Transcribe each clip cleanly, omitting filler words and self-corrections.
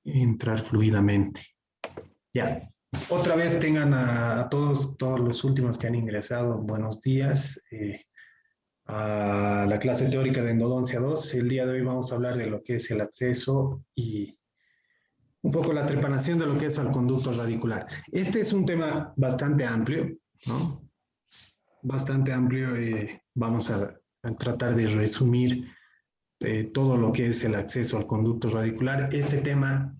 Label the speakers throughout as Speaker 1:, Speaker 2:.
Speaker 1: entrar fluidamente. Ya. Otra vez tengan a todos los últimos que han ingresado, buenos días a la clase teórica de endodoncia 2. El día de hoy vamos a hablar de lo que es el acceso y un poco la trepanación de lo que es al conducto radicular. Este es un tema bastante amplio, ¿no? Bastante amplio. Vamos a tratar de resumir todo lo que es el acceso al conducto radicular. Este tema,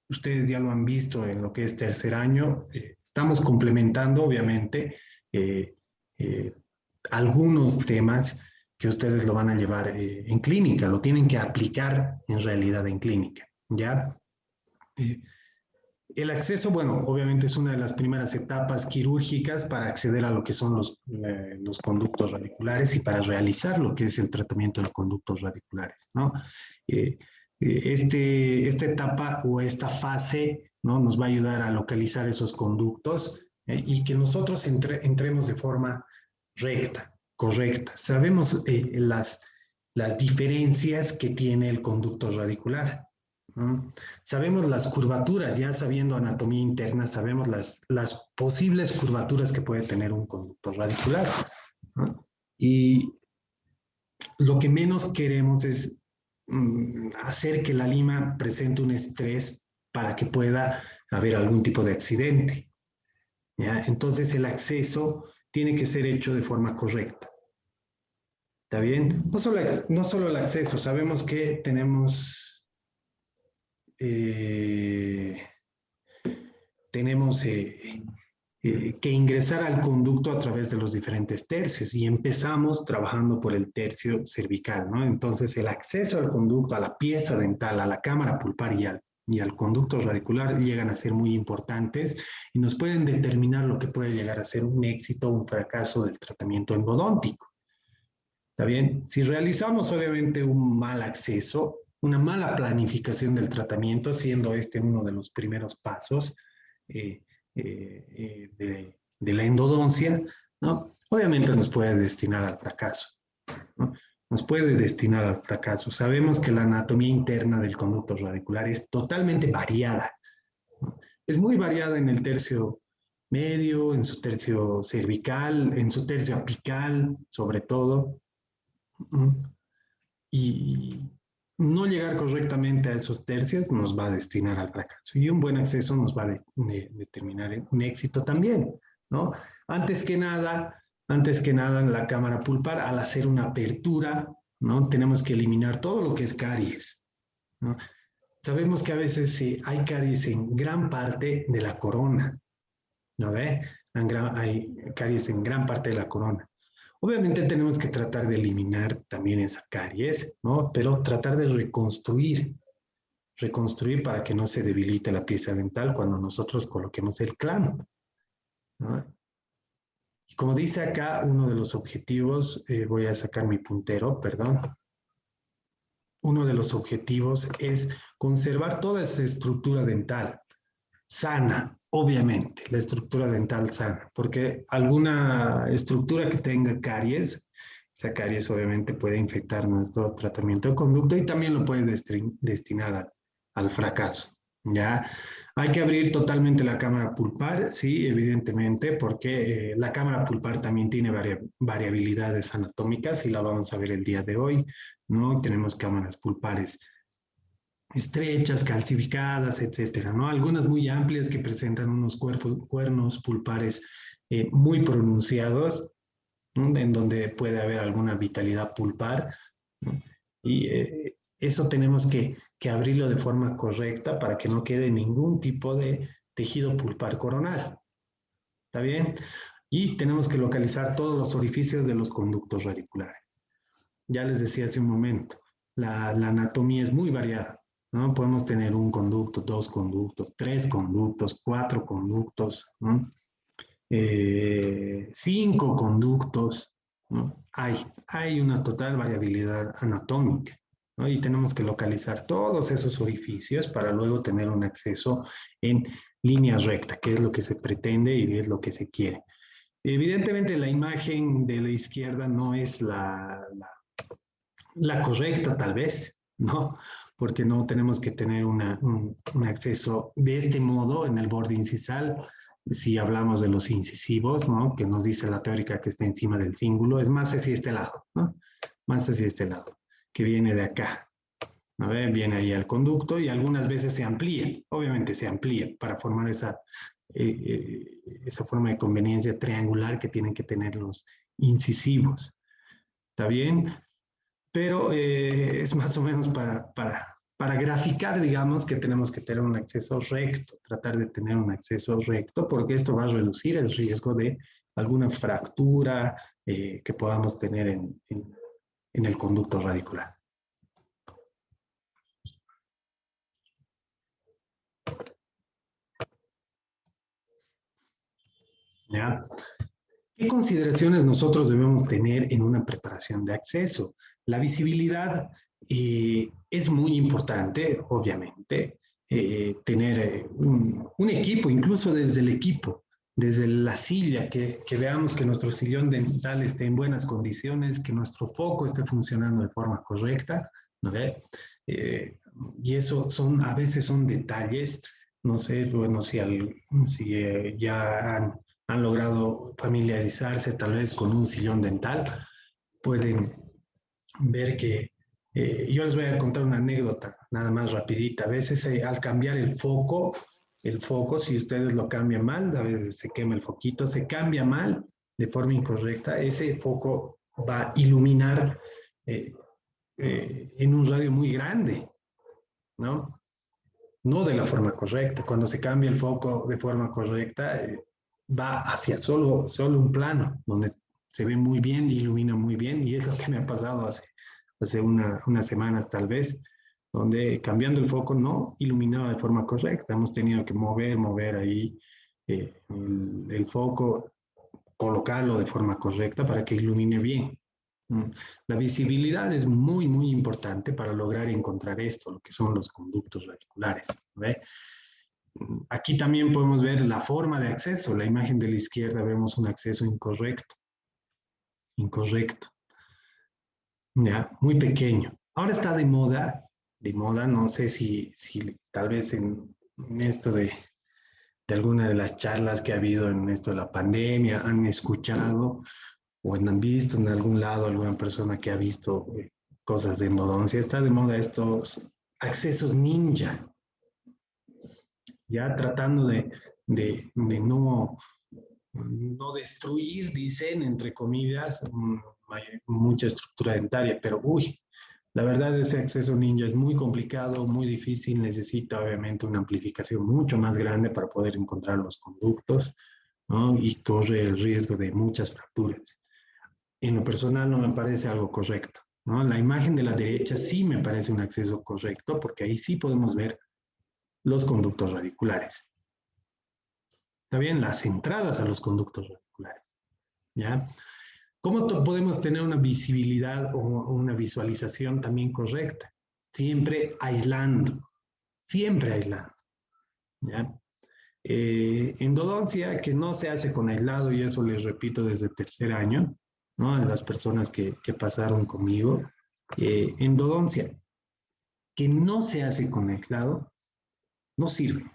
Speaker 1: ustedes ya lo han visto en lo que es tercer año. Estamos complementando, obviamente, eh, eh, algunos temas que ustedes lo van a llevar en clínica, lo tienen que aplicar en realidad en clínica, ¿ya? Eh, el acceso, bueno, obviamente es una de las primeras etapas quirúrgicas para acceder a lo que son los conductos radiculares y para realizar lo que es el tratamiento de conductos radiculares, ¿no? Eh, esta etapa o esta fase, ¿no? Nos va a ayudar a localizar esos conductos y que nosotros entremos de forma recta, correcta. Sabemos las diferencias que tiene el conducto radicular, ¿no? Sabemos las curvaturas, ya sabiendo anatomía interna, sabemos las posibles curvaturas que puede tener un conducto radicular, ¿no? Y lo que menos queremos es hacer que la lima presente un estrés para que pueda haber algún tipo de accidente, ¿ya? Entonces el acceso tiene que ser hecho de forma correcta. ¿Está bien? No solo el acceso, sabemos que eh, tenemos que ingresar al conducto a través de los diferentes tercios y empezamos trabajando por el tercio cervical, ¿no? Entonces el acceso al conducto, a la pieza dental, a la cámara pulpar y al conducto radicular llegan a ser muy importantes y nos pueden determinar lo que puede llegar a ser un éxito o un fracaso del tratamiento endodóntico. ¿Está bien? Si realizamos obviamente un mal acceso, una mala planificación del tratamiento, siendo este uno de los primeros pasos de la endodoncia, ¿no? Obviamente nos puede destinar al fracaso, ¿no? Nos puede destinar al fracaso. Sabemos que la anatomía interna del conducto radicular es totalmente variada, ¿no? Es muy variada en el tercio medio, en su tercio cervical, en su tercio apical, sobre todo. Y no llegar correctamente a esos tercios nos va a destinar al fracaso. Y un buen acceso nos va a determinar un éxito también, ¿no? Antes que nada, en la cámara pulpar, al hacer una apertura, ¿no? Tenemos que eliminar todo lo que es caries, ¿no? Sabemos que a veces hay caries en gran parte de la corona, ¿no ve? Hay caries en gran parte de la corona. Obviamente tenemos que tratar de eliminar también esa caries, ¿no? Pero tratar de reconstruir para que no se debilite la pieza dental cuando nosotros coloquemos el clavo, ¿no? Y como dice acá, uno de los objetivos, voy a sacar mi puntero, perdón. Uno de los objetivos es conservar toda esa estructura dental sana, obviamente, la estructura dental sana, porque alguna estructura que tenga caries, esa caries obviamente puede infectar nuestro tratamiento de conducto y también lo puede destinar al fracaso, ¿ya? Hay que abrir totalmente la cámara pulpar, sí, evidentemente, porque la cámara pulpar también tiene variabilidades anatómicas y la vamos a ver el día de hoy, ¿no? Tenemos cámaras pulpares estrechas, calcificadas, etcétera, ¿no? Algunas muy amplias que presentan unos cuernos pulpares muy pronunciados, ¿no? En donde puede haber alguna vitalidad pulpar, ¿no? Y eso tenemos que abrirlo de forma correcta para que no quede ningún tipo de tejido pulpar coronal. ¿Está bien? Y tenemos que localizar todos los orificios de los conductos radiculares. Ya les decía hace un momento, la anatomía es muy variada, ¿no? Podemos tener un conducto, dos conductos, tres conductos, cuatro conductos, ¿no? Cinco conductos, ¿no? Hay una total variabilidad anatómica, ¿no? Y tenemos que localizar todos esos orificios para luego tener un acceso en línea recta, que es lo que se pretende y es lo que se quiere. Evidentemente la imagen de la izquierda no es la correcta tal vez, ¿no? porque no tenemos que tener un acceso de este modo en el borde incisal. Si hablamos de los incisivos, ¿no? Que nos dice la teórica que está encima del cíngulo, es más hacia este lado, ¿no? Más hacia este lado, que viene de acá. A ver, viene ahí al conducto y algunas veces se amplía, obviamente se amplía para formar esa forma de conveniencia triangular que tienen que tener los incisivos. ¿Está bien? Pero es más o menos para graficar, digamos, que tenemos que tener un acceso recto, tratar de tener un acceso recto, porque esto va a reducir el riesgo de alguna fractura que podamos tener en el conducto radicular. ¿Ya? ¿Qué consideraciones nosotros debemos tener en una preparación de acceso? La visibilidad es muy importante, obviamente, tener un equipo, incluso desde el equipo, desde la silla, que veamos que nuestro sillón dental esté en buenas condiciones, que nuestro foco esté funcionando de forma correcta, ¿no ve? Y eso a veces son detalles, no sé, bueno, si ya han logrado familiarizarse tal vez con un sillón dental, pueden ver que yo les voy a contar una anécdota, nada más rapidita. A veces al cambiar el foco, si ustedes lo cambian mal, a veces se quema el foquito, se cambia mal de forma incorrecta, ese foco va a iluminar en un radio muy grande, ¿no? No de la forma correcta. Cuando se cambia el foco de forma correcta, va hacia solo un plano, donde se ve muy bien, ilumina muy bien, y es lo que me ha pasado hace unas semanas tal vez, donde cambiando el foco no iluminaba de forma correcta. Hemos tenido que mover ahí el foco, colocarlo de forma correcta para que ilumine bien. La visibilidad es muy, muy importante para lograr encontrar esto, lo que son los conductos radiculares. ¿Ve? Aquí también podemos ver la forma de acceso. La imagen de la izquierda vemos un acceso incorrecto, ¿ya? Muy pequeño. Ahora está de moda, no sé si tal vez en esto de alguna de las charlas que ha habido en esto de la pandemia han escuchado o han visto en algún lado alguna persona que ha visto cosas de endodoncia. Está de moda estos accesos ninja, ya tratando de no destruir, dicen, entre comillas, mucha estructura dentaria, pero uy, la verdad ese acceso ninja es muy complicado, muy difícil, necesita obviamente una amplificación mucho más grande para poder encontrar los conductos, ¿no? Y corre el riesgo de muchas fracturas. En lo personal no me parece algo correcto, ¿no? La imagen de la derecha sí me parece un acceso correcto porque ahí sí podemos ver los conductos radiculares. Está bien, las entradas a los conductos radiculares, ¿ya? ¿Cómo podemos tener una visibilidad o una visualización también correcta? Siempre aislando, ¿ya? Endodoncia que no se hace con aislado, y eso les repito desde tercer año, ¿no? A las personas que pasaron conmigo. Endodoncia que no se hace con aislado, no sirve.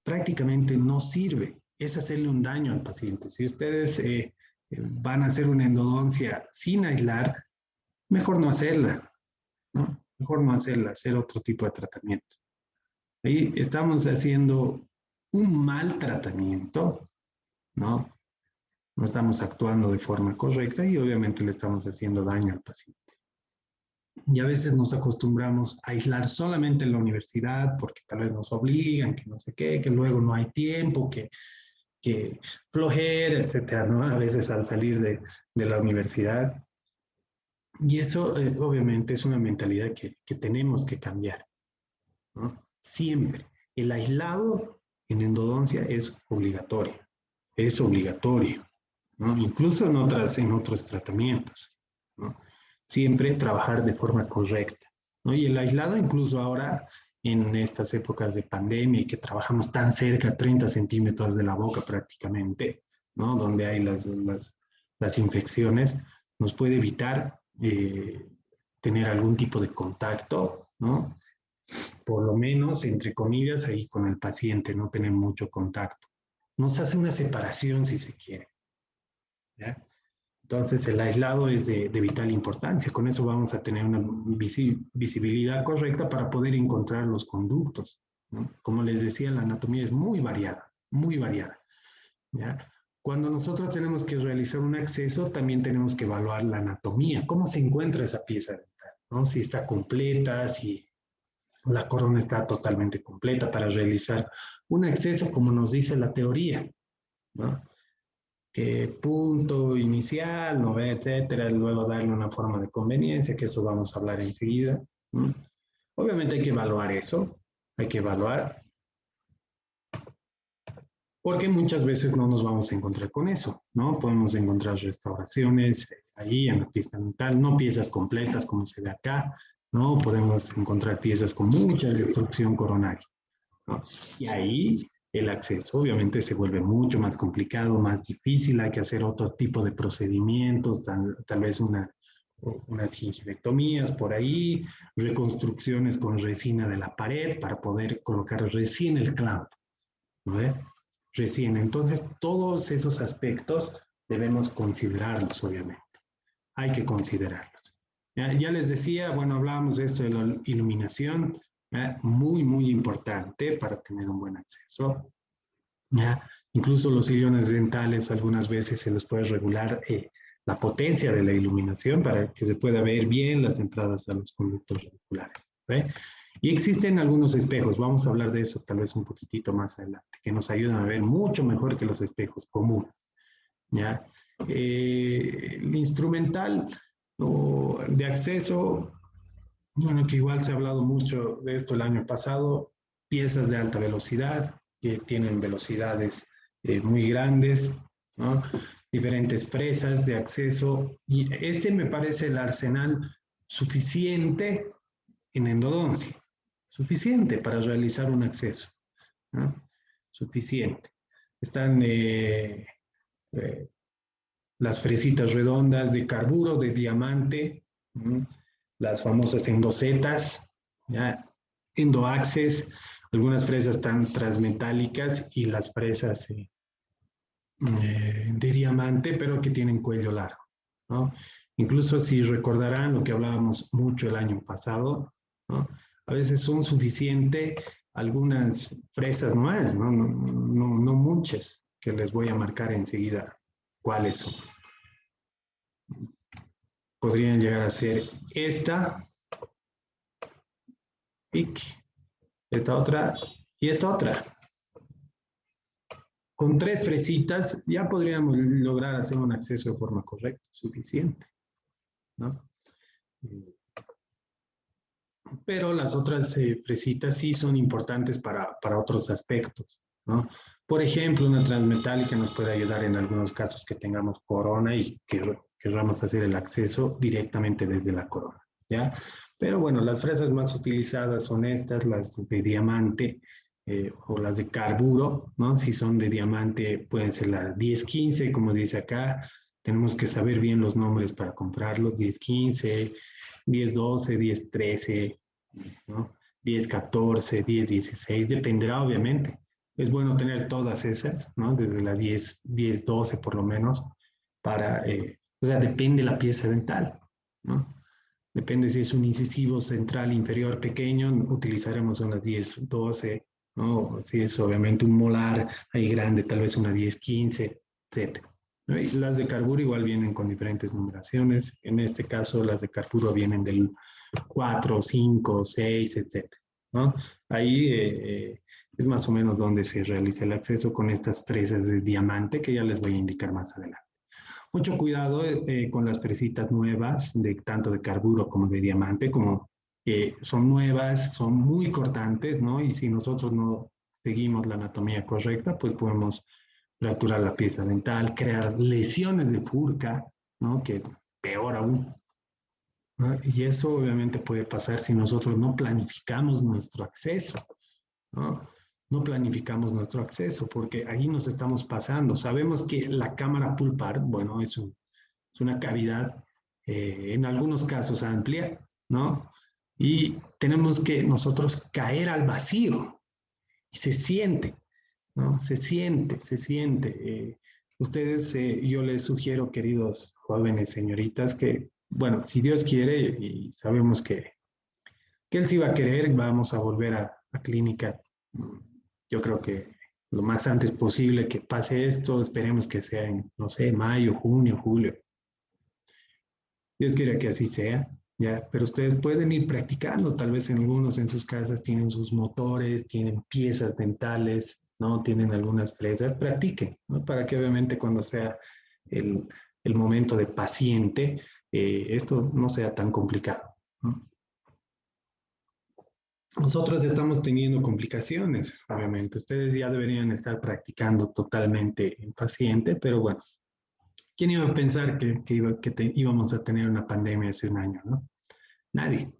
Speaker 1: Prácticamente no sirve. Es hacerle un daño al paciente. Si ustedes van a hacer una endodoncia sin aislar, mejor no hacerla, ¿no? Mejor no hacerla, hacer otro tipo de tratamiento. Ahí estamos haciendo un mal tratamiento, ¿no? No estamos actuando de forma correcta y obviamente le estamos haciendo daño al paciente. Y a veces nos acostumbramos a aislar solamente en la universidad porque tal vez nos obligan, que no sé qué, que luego no hay tiempo, que flojera, etcétera, ¿no? A veces al salir de la universidad. Y eso obviamente es una mentalidad que tenemos que cambiar, ¿no? Siempre. El aislado en endodoncia es obligatorio, ¿no? Incluso en otros tratamientos, ¿no? Siempre trabajar de forma correcta, ¿no? Y el aislado incluso ahora en estas épocas de pandemia y que trabajamos tan cerca, 30 centímetros de la boca prácticamente, ¿no? Donde hay las infecciones, nos puede evitar tener algún tipo de contacto, ¿no? Por lo menos, entre comillas, ahí con el paciente, no tener mucho contacto. Nos hace una separación, si se quiere, ¿ya? Entonces, el aislado es de vital importancia. Con eso vamos a tener una visibilidad correcta para poder encontrar los conductos, ¿no? Como les decía, la anatomía es muy variada, muy variada, ¿ya? Cuando nosotros tenemos que realizar un acceso, también tenemos que evaluar la anatomía, cómo se encuentra esa pieza dental, ¿no? Si está completa, si la corona está totalmente completa para realizar un acceso, como nos dice la teoría, ¿no? Que punto inicial, ¿no? Etcétera, luego darle una forma de conveniencia, que eso vamos a hablar enseguida, ¿no? Obviamente hay que evaluar eso, hay que evaluar, porque muchas veces no nos vamos a encontrar con eso, ¿no? Podemos encontrar restauraciones ahí en la pieza dental, no piezas completas como se ve acá, ¿no? Podemos encontrar piezas con mucha destrucción coronaria, ¿no? Y ahí el acceso obviamente se vuelve mucho más complicado, más difícil, hay que hacer otro tipo de procedimientos, tal vez unas gingivectomías por ahí, reconstrucciones con resina de la pared para poder colocar recién el clamp, ¿no? Recién, entonces todos esos aspectos debemos considerarlos, obviamente, hay que considerarlos. Ya les decía, bueno, hablábamos de esto de la iluminación, muy, muy importante para tener un buen acceso. ¿Ya? Incluso los sillones dentales algunas veces se les puede regular la potencia de la iluminación para que se pueda ver bien las entradas a los conductos radiculares. ¿Ve? Y existen algunos espejos, vamos a hablar de eso tal vez un poquitito más adelante, que nos ayudan a ver mucho mejor que los espejos comunes. ¿Ya? El instrumental de acceso, bueno, que igual se ha hablado mucho de esto el año pasado, piezas de alta velocidad que tienen velocidades muy grandes, ¿no? Diferentes fresas de acceso, y este me parece el arsenal suficiente en endodoncia, suficiente para realizar un acceso, ¿no? Suficiente. Están eh, las fresitas redondas de carburo, de diamante, ¿no? Las famosas endocetas, ¿ya? Endoaxes, algunas fresas tan transmetálicas y las fresas de diamante, pero que tienen cuello largo, ¿no? Incluso si recordarán lo que hablábamos mucho el año pasado, ¿no? A veces son suficientes algunas fresas más, ¿no? No muchas, que les voy a marcar enseguida cuáles son. Podrían llegar a ser esta, esta otra y esta otra. Con 3 fresitas ya podríamos lograr hacer un acceso de forma correcta, suficiente, ¿no? Pero las otras fresitas sí son importantes para otros aspectos, ¿no? Por ejemplo, una transmetálica nos puede ayudar en algunos casos que tengamos corona y que queramos hacer el acceso directamente desde la corona, ¿ya? Pero bueno, las fresas más utilizadas son estas, las de diamante o las de carburo, ¿no? Si son de diamante pueden ser las 1015, como dice acá. Tenemos que saber bien los nombres para comprarlos, 1015, 1012, 1013, ¿no? 1014, 1016, dependerá obviamente. Es bueno tener todas esas, ¿no? Desde la 1012 por lo menos, para, o sea, depende la pieza dental, ¿no? Depende si es un incisivo central inferior pequeño, utilizaremos una 1012, ¿no? Si es obviamente un molar ahí grande, tal vez una 1015, etc. ¿No? Y las de carburo igual vienen con diferentes numeraciones. En este caso, las de carburo vienen del 4, 5, 6, etc. ¿No? Ahí es más o menos donde se realiza el acceso con estas fresas de diamante que ya les voy a indicar más adelante. Mucho cuidado con las fresitas nuevas, tanto de carburo como de diamante, como son nuevas, son muy cortantes, ¿no? Y si nosotros no seguimos la anatomía correcta, pues podemos fracturar la pieza dental, crear lesiones de furca, ¿no? Que es peor aún, ¿no? Y eso obviamente puede pasar si nosotros no planificamos nuestro acceso, ¿no? No planificamos nuestro acceso, porque ahí nos estamos pasando. Sabemos que la cámara pulpar, bueno, es una cavidad en algunos casos amplia, ¿no? Y tenemos que nosotros caer al vacío y se siente, ¿no? Se siente. Ustedes, yo les sugiero, queridos jóvenes, señoritas, que, bueno, si Dios quiere y sabemos que Él sí va a querer, vamos a volver a clínica. Yo creo que lo más antes posible que pase esto, esperemos que sea en, no sé, mayo, junio, julio. Dios quiera que así sea, ¿ya? Pero ustedes pueden ir practicando, tal vez en algunos en sus casas tienen sus motores, tienen piezas dentales, ¿no? Tienen algunas fresas, practiquen, ¿no? Para que obviamente cuando sea el, el momento de paciente, esto no sea tan complicado, ¿no? Nosotros estamos teniendo complicaciones, obviamente. Ustedes ya deberían estar practicando totalmente en paciente, pero bueno, ¿quién iba a pensar íbamos a tener una pandemia hace un año, no? Nadie.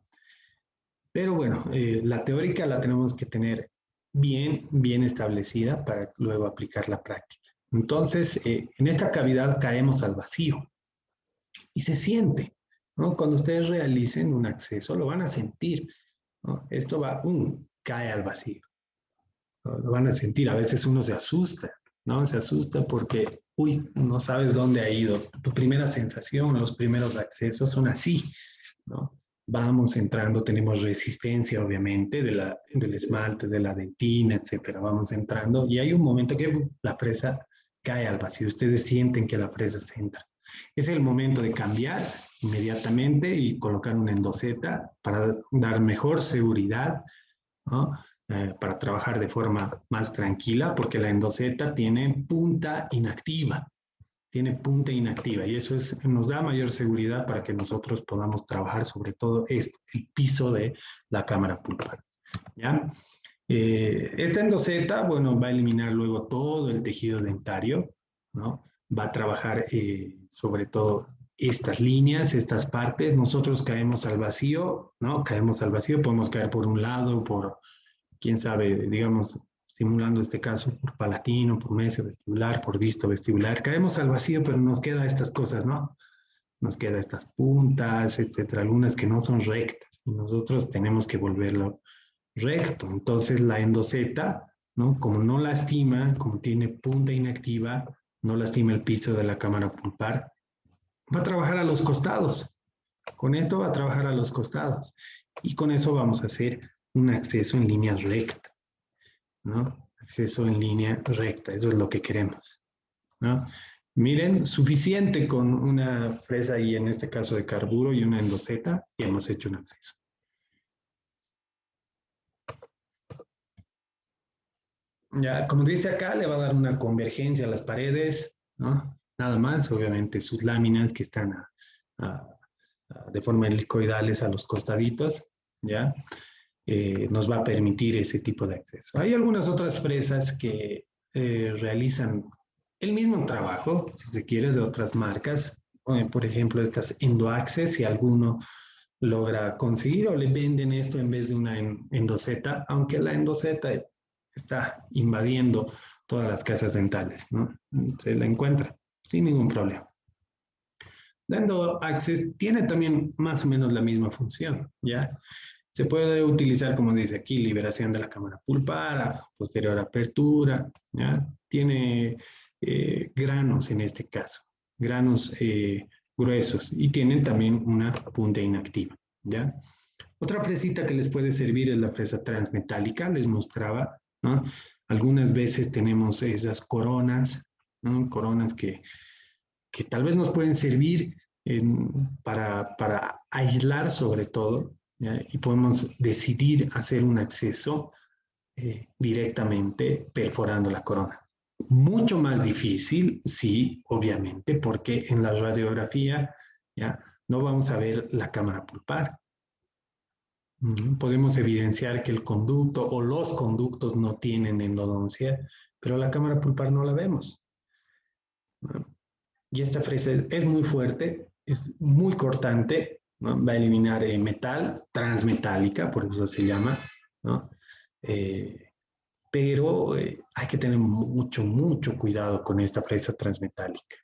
Speaker 1: Pero bueno, la teórica la tenemos que tener bien establecida para luego aplicar la práctica. Entonces, en esta cavidad caemos al vacío y se siente, ¿no? Cuando ustedes realicen un acceso, lo van a sentir, ¿no? Esto va, cae al vacío, ¿no? Lo van a sentir. A veces uno se asusta, ¿no? Se asusta porque, uy, no sabes dónde ha ido. Tu primera sensación, los primeros accesos son así, ¿no? Vamos entrando, tenemos resistencia, obviamente, del esmalte, de la dentina, etcétera. Vamos entrando y hay un momento que la presa cae al vacío. Ustedes sienten que la presa se entra. Es el momento de cambiar inmediatamente y colocar una endoseta para dar mejor seguridad, ¿no? Para trabajar de forma más tranquila, porque la endoseta tiene punta inactiva, y eso nos da mayor seguridad para que nosotros podamos trabajar sobre todo esto, el piso de la cámara pulpar. ¿Ya? Esta endoseta, bueno, va a eliminar luego todo el tejido dentario, ¿no? Va a trabajar sobre todo estas líneas, estas partes. Nosotros caemos al vacío, ¿no? Caemos al vacío, podemos caer por un lado, por, quién sabe, digamos, simulando este caso por palatino, por mesio vestibular, por visto vestibular. Caemos al vacío, pero nos queda estas cosas, ¿no? Nos queda estas puntas, etcétera, algunas que no son rectas y nosotros tenemos que volverlo recto. Entonces la endoseta, ¿no? Como no lastima, como tiene punta inactiva, no lastima el piso de la cámara pulpar, va a trabajar a los costados. Con esto va a trabajar a los costados y con eso vamos a hacer un acceso en línea recta, ¿no? Acceso en línea recta, eso es lo que queremos, ¿no? Miren, suficiente con una fresa y en este caso de carburo y una endoseta y hemos hecho un acceso. Ya, como dice acá, le va a dar una convergencia a las paredes, ¿no? Nada más, obviamente, sus láminas que están de forma helicoidales a los costaditos, ¿ya? Nos va a permitir ese tipo de acceso. Hay algunas otras fresas que realizan el mismo trabajo, si se quiere, de otras marcas. Por ejemplo, estas EndoAccess, si alguno logra conseguir o le venden esto en vez de una endoseta, aunque la endoseta está invadiendo todas las casas dentales, ¿no? Se la encuentra sin ningún problema. La EndoAccess tiene también más o menos la misma función, ¿ya? Se puede utilizar, como dice aquí, liberación de la cámara pulpar, posterior apertura, ¿ya? Tiene granos en este caso, granos gruesos y tienen también una punta inactiva, ¿ya? Otra fresita que les puede servir es la fresa transmetálica, les mostraba, ¿no? Algunas veces tenemos esas coronas, ¿no? Coronas que tal vez nos pueden servir para aislar sobre todo, ¿ya? Y podemos decidir hacer un acceso directamente perforando la corona. Mucho más difícil, sí, obviamente, porque en la radiografía ya no vamos a ver la cámara pulpar. Podemos evidenciar que el conducto o los conductos no tienen endodoncia, pero la cámara pulpar no la vemos. Y esta fresa es muy fuerte, es muy cortante, ¿no? Va a eliminar metal, transmetálica, por eso se llama, ¿no? Pero hay que tener mucho cuidado con esta fresa transmetálica.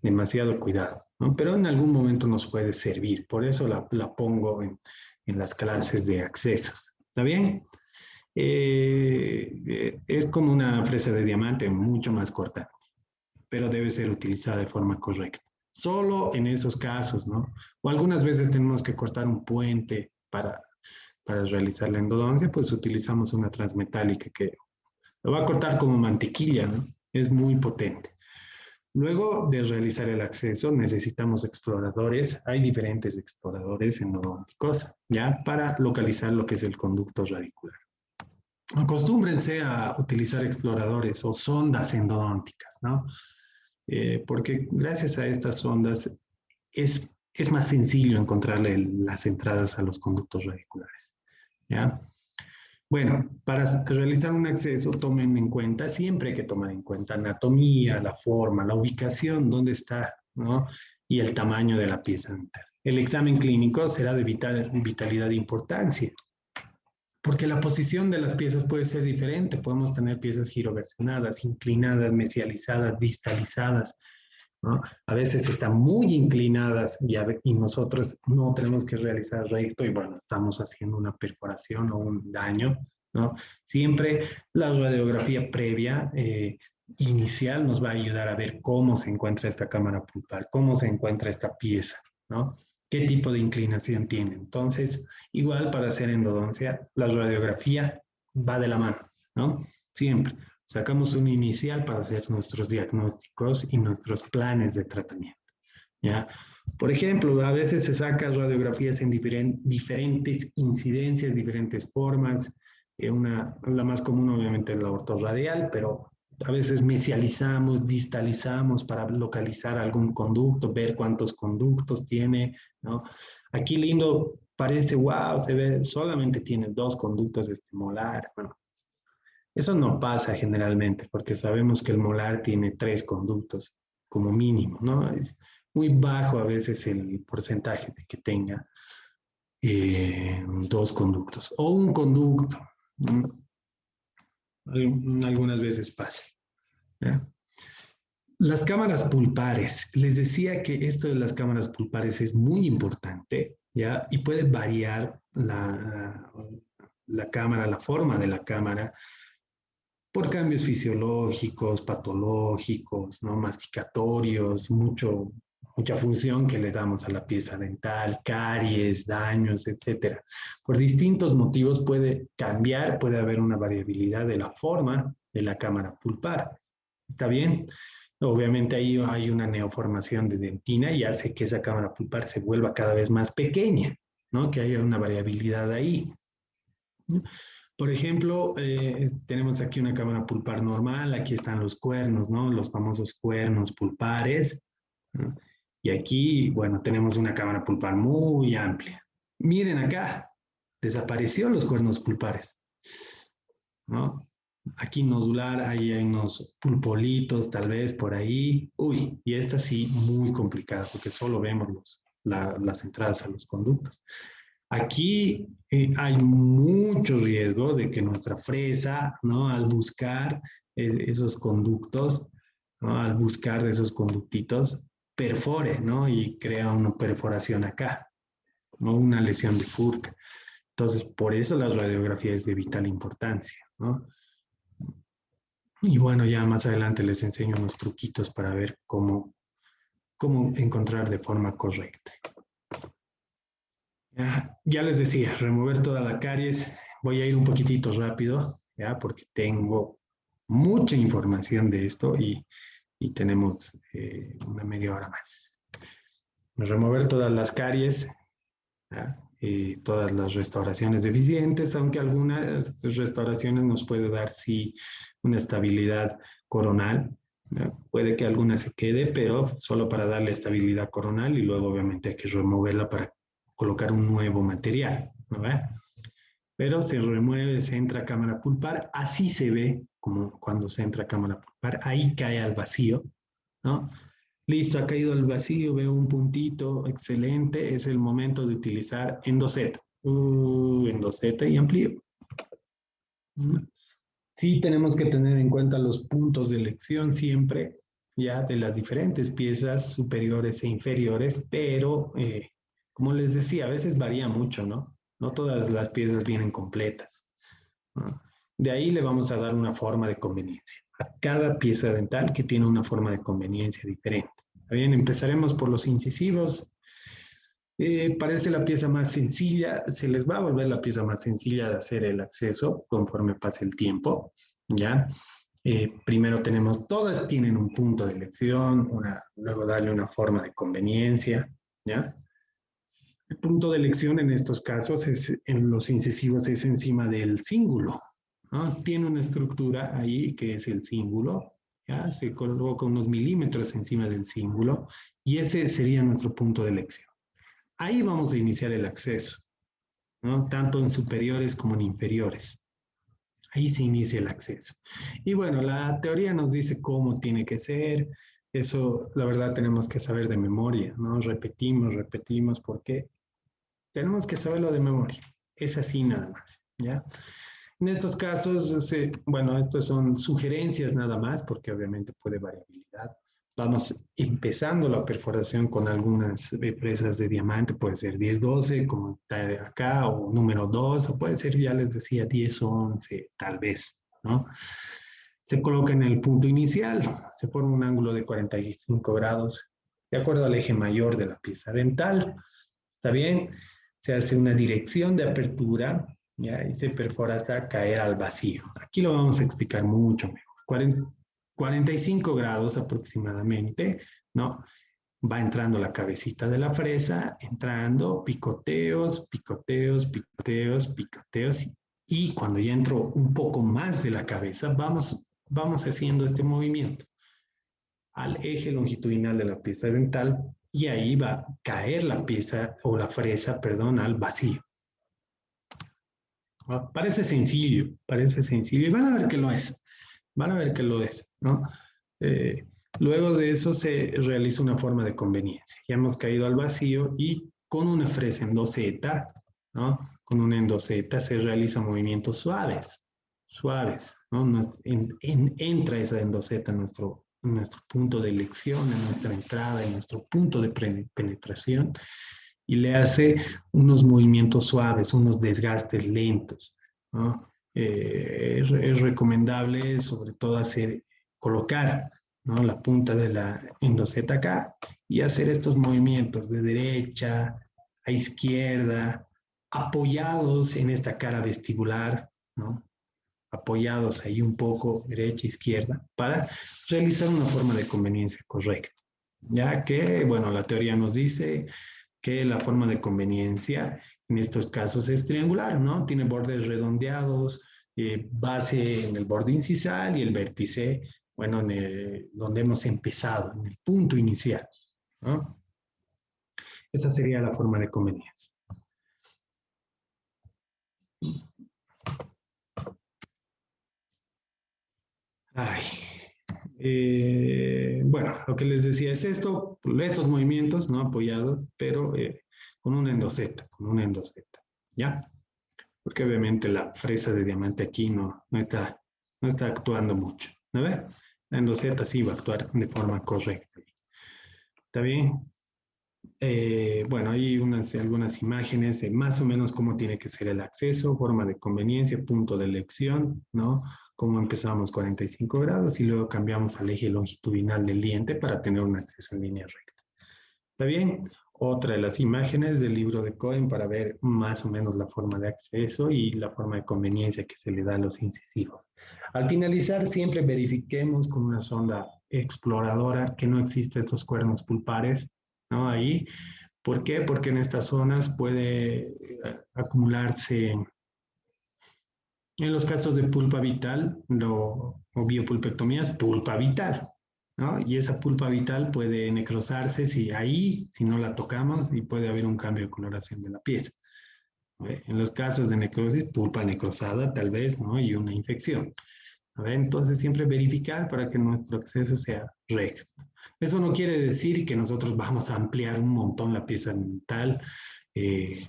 Speaker 1: Demasiado cuidado, ¿no? Pero en algún momento nos puede servir. Por eso la pongo en las clases de accesos. ¿Está bien? Es como una fresa de diamante mucho más corta, pero debe ser utilizada de forma correcta. Solo en esos casos, ¿no? O algunas veces tenemos que cortar un puente para realizar la endodoncia, pues utilizamos una transmetálica que lo va a cortar como mantequilla, ¿no? Es muy potente. Luego de realizar el acceso, necesitamos exploradores. Hay diferentes exploradores endodónticos, ¿ya? Para localizar lo que es el conducto radicular. Acostúmbrense a utilizar exploradores o sondas endodónticas, ¿no? Porque gracias a estas sondas es más sencillo encontrarle las entradas a los conductos radiculares, ¿ya? Bueno, para realizar un acceso, tomen en cuenta, siempre hay que tomar en cuenta anatomía, la forma, la ubicación, dónde está, ¿no? Y el tamaño de la pieza dental. El examen clínico será de vitalidad de importancia, porque la posición de las piezas puede ser diferente. Podemos tener piezas giroversionadas, inclinadas, mesializadas, distalizadas, ¿no? A veces están muy inclinadas y nosotros no tenemos que realizar recto y bueno, estamos haciendo una perforación o un daño, ¿no? Siempre la radiografía previa inicial nos va a ayudar a ver cómo se encuentra esta cámara pulpar, cómo se encuentra esta pieza, ¿no? ¿Qué tipo de inclinación tiene? Entonces, igual para hacer endodoncia, la radiografía va de la mano, ¿no? Siempre. Sacamos un inicial para hacer nuestros diagnósticos y nuestros planes de tratamiento, ¿ya? Por ejemplo, a veces se sacan radiografías en diferentes incidencias, diferentes formas. La más común obviamente es la ortorradial, pero a veces mesializamos, distalizamos para localizar algún conducto, ver cuántos conductos tiene, ¿no? Aquí lindo, parece, wow, se ve, solamente tiene 2 conductos este molar. Bueno, eso no pasa generalmente, porque sabemos que el molar tiene 3 conductos como mínimo, ¿no? Es muy bajo a veces el porcentaje de que tenga 2 conductos o un conducto, ¿no? Algunas veces pasa, ¿ya? Las cámaras pulpares. Les decía que esto de las cámaras pulpares es muy importante, ¿ya? Y puede variar la cámara, la forma de la cámara, por cambios fisiológicos, patológicos, ¿no? Masticatorios, mucha función que le damos a la pieza dental, caries, daños, etcétera. Por distintos motivos puede cambiar, puede haber una variabilidad de la forma de la cámara pulpar. ¿Está bien? Obviamente ahí hay una neoformación de dentina y hace que esa cámara pulpar se vuelva cada vez más pequeña, ¿no? Que haya una variabilidad ahí. Por ejemplo, tenemos aquí una cámara pulpar normal, aquí están los cuernos, ¿no? Los famosos cuernos pulpares, ¿no? Y aquí, bueno, tenemos una cámara pulpar muy amplia. Miren acá, desapareció los cuernos pulpares, ¿no? Aquí nodular, ahí hay unos pulpolitos tal vez por ahí. Uy, y esta sí, muy complicada porque solo vemos las entradas a los conductos. Aquí hay mucho riesgo de que nuestra fresa, ¿no? Al buscar esos conductos, ¿no? Al buscar esos conductitos, perfore, ¿no? Y crea una perforación acá, ¿no? Una lesión de Fourcade. Entonces, por eso la radiografía es de vital importancia, ¿no? Y bueno, ya más adelante les enseño unos truquitos para ver cómo encontrar de forma correcta. Ya les decía, remover toda la caries. Voy a ir un poquitito rápido, ya, porque tengo mucha información de esto y tenemos una media hora más. Remover todas las caries, ¿ya? Y todas las restauraciones deficientes, aunque algunas restauraciones nos puede dar, sí, una estabilidad coronal. ¿Ya? Puede que alguna se quede, pero solo para darle estabilidad coronal y luego obviamente hay que removerla para colocar un nuevo material, ¿no? Pero se remueve, se entra a cámara pulpar, así se ve como cuando se entra a cámara pulpar, ahí cae al vacío, ¿no? Listo, ha caído al vacío, veo un puntito, excelente, es el momento de utilizar endoseta. Endoseta y amplío. Sí tenemos que tener en cuenta los puntos de elección siempre. ya de las diferentes piezas superiores e inferiores, pero como les decía, a veces varía mucho, ¿no? No todas las piezas vienen completas, ¿no? De ahí le vamos a dar una forma de conveniencia a cada pieza dental que tiene una forma de conveniencia diferente. ¿Está bien? Empezaremos por los incisivos. Parece la pieza más sencilla, se les va a volver la pieza más sencilla de hacer el acceso conforme pase el tiempo, ¿ya? Primero tenemos, todas tienen un punto de elección, luego darle una forma de conveniencia, ¿ya? El punto de elección en estos casos en los incisivos es encima del cíngulo, ¿no? Tiene una estructura ahí que es el cíngulo, ¿ya? Se coloca unos milímetros encima del cíngulo y ese sería nuestro punto de elección. Ahí vamos a iniciar el acceso, ¿no? Tanto en superiores como en inferiores. Ahí se inicia el acceso. Y bueno, la teoría nos dice cómo tiene que ser. Eso, la verdad, tenemos que saber de memoria, ¿no? Repetimos, repetimos, porque tenemos que saberlo de memoria. Es así nada más, ¿ya? En estos casos, bueno, estas son sugerencias nada más, porque obviamente puede variabilidad. Vamos empezando la perforación con algunas presas de diamante, puede ser 10-12, como está acá, o número 2, o puede ser, ya les decía, 10-11, tal vez, ¿no? Se coloca en el punto inicial, se forma un ángulo de 45 grados, de acuerdo al eje mayor de la pieza dental. ¿Está bien? Se hace una dirección de apertura, ¿ya? Y se perfora hasta caer al vacío. Aquí lo vamos a explicar mucho mejor. 45 grados aproximadamente, ¿no? Va entrando la cabecita de la fresa, entrando, picoteos, picoteos, picoteos, picoteos. Y cuando ya entró un poco más de la cabeza, vamos haciendo este movimiento al eje longitudinal de la pieza dental y ahí va a caer la pieza o la fresa, perdón, al vacío. Parece sencillo y van a ver que lo es, van a ver que lo es, ¿no? Eh, Luego de eso se realiza una forma de conveniencia. Ya hemos caído al vacío y con una fresa endoseta, ¿no? Con una endoseta se realizan movimientos suaves, suaves, ¿no? Entra esa endoseta en nuestro punto de elección, en nuestra entrada, en nuestro punto de penetración y le hace unos movimientos suaves, unos desgastes lentos, ¿no? Es recomendable sobre todo colocar, ¿no? La punta de la endoseta acá y hacer estos movimientos de derecha a izquierda, apoyados en esta cara vestibular, ¿no? Apoyados ahí un poco derecha, izquierda, para realizar una forma de conveniencia correcta. Ya que, bueno, la teoría nos dice que la forma de conveniencia en estos casos es triangular, ¿no? Tiene bordes redondeados, base en el borde incisal y el vértice, bueno, donde hemos empezado, en el punto inicial, ¿no? Esa sería la forma de conveniencia. Ay, bueno, lo que les decía es estos movimientos, ¿no? Apoyados, pero con una endoseta, ¿ya? Porque obviamente la fresa de diamante aquí no está actuando mucho, ¿no ve? La endoseta sí va a actuar de forma correcta. ¿Está bien? Bueno, hay algunas imágenes de más o menos cómo tiene que ser el acceso, forma de conveniencia, punto de elección, ¿no? Cómo empezamos 45 grados y luego cambiamos al eje longitudinal del diente para tener un acceso en línea recta. ¿Está bien? Otra de las imágenes del libro de Cohen para ver más o menos la forma de acceso y la forma de conveniencia que se le da a los incisivos. Al finalizar, siempre verifiquemos con una sonda exploradora que no existen estos cuernos pulpares, ¿no? Ahí. ¿Por qué? Porque en estas zonas puede acumularse, en los casos de pulpa vital o biopulpectomías, pulpa vital, ¿no? Y esa pulpa vital puede necrosarse si no la tocamos y puede haber un cambio de coloración de la pieza. En los casos de necrosis, pulpa necrosada tal vez, ¿no? Y una infección. Entonces siempre verificar para que nuestro acceso sea recto. Eso no quiere decir que nosotros vamos a ampliar un montón la pieza dental, eh,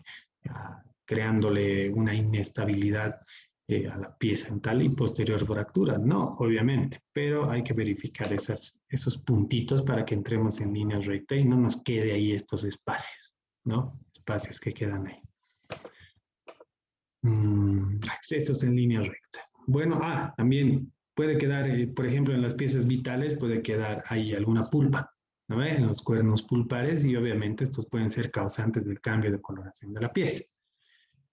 Speaker 1: creándole una inestabilidad a la pieza dental y posterior fractura. No, obviamente, pero hay que verificar esos puntitos para que entremos en línea recta y no nos quede ahí estos espacios, ¿no? Espacios que quedan ahí. Accesos en línea recta. Bueno, también puede quedar, por ejemplo, en las piezas vitales puede quedar ahí alguna pulpa, ¿no? En los cuernos pulpares y obviamente estos pueden ser causantes del cambio de coloración de la pieza,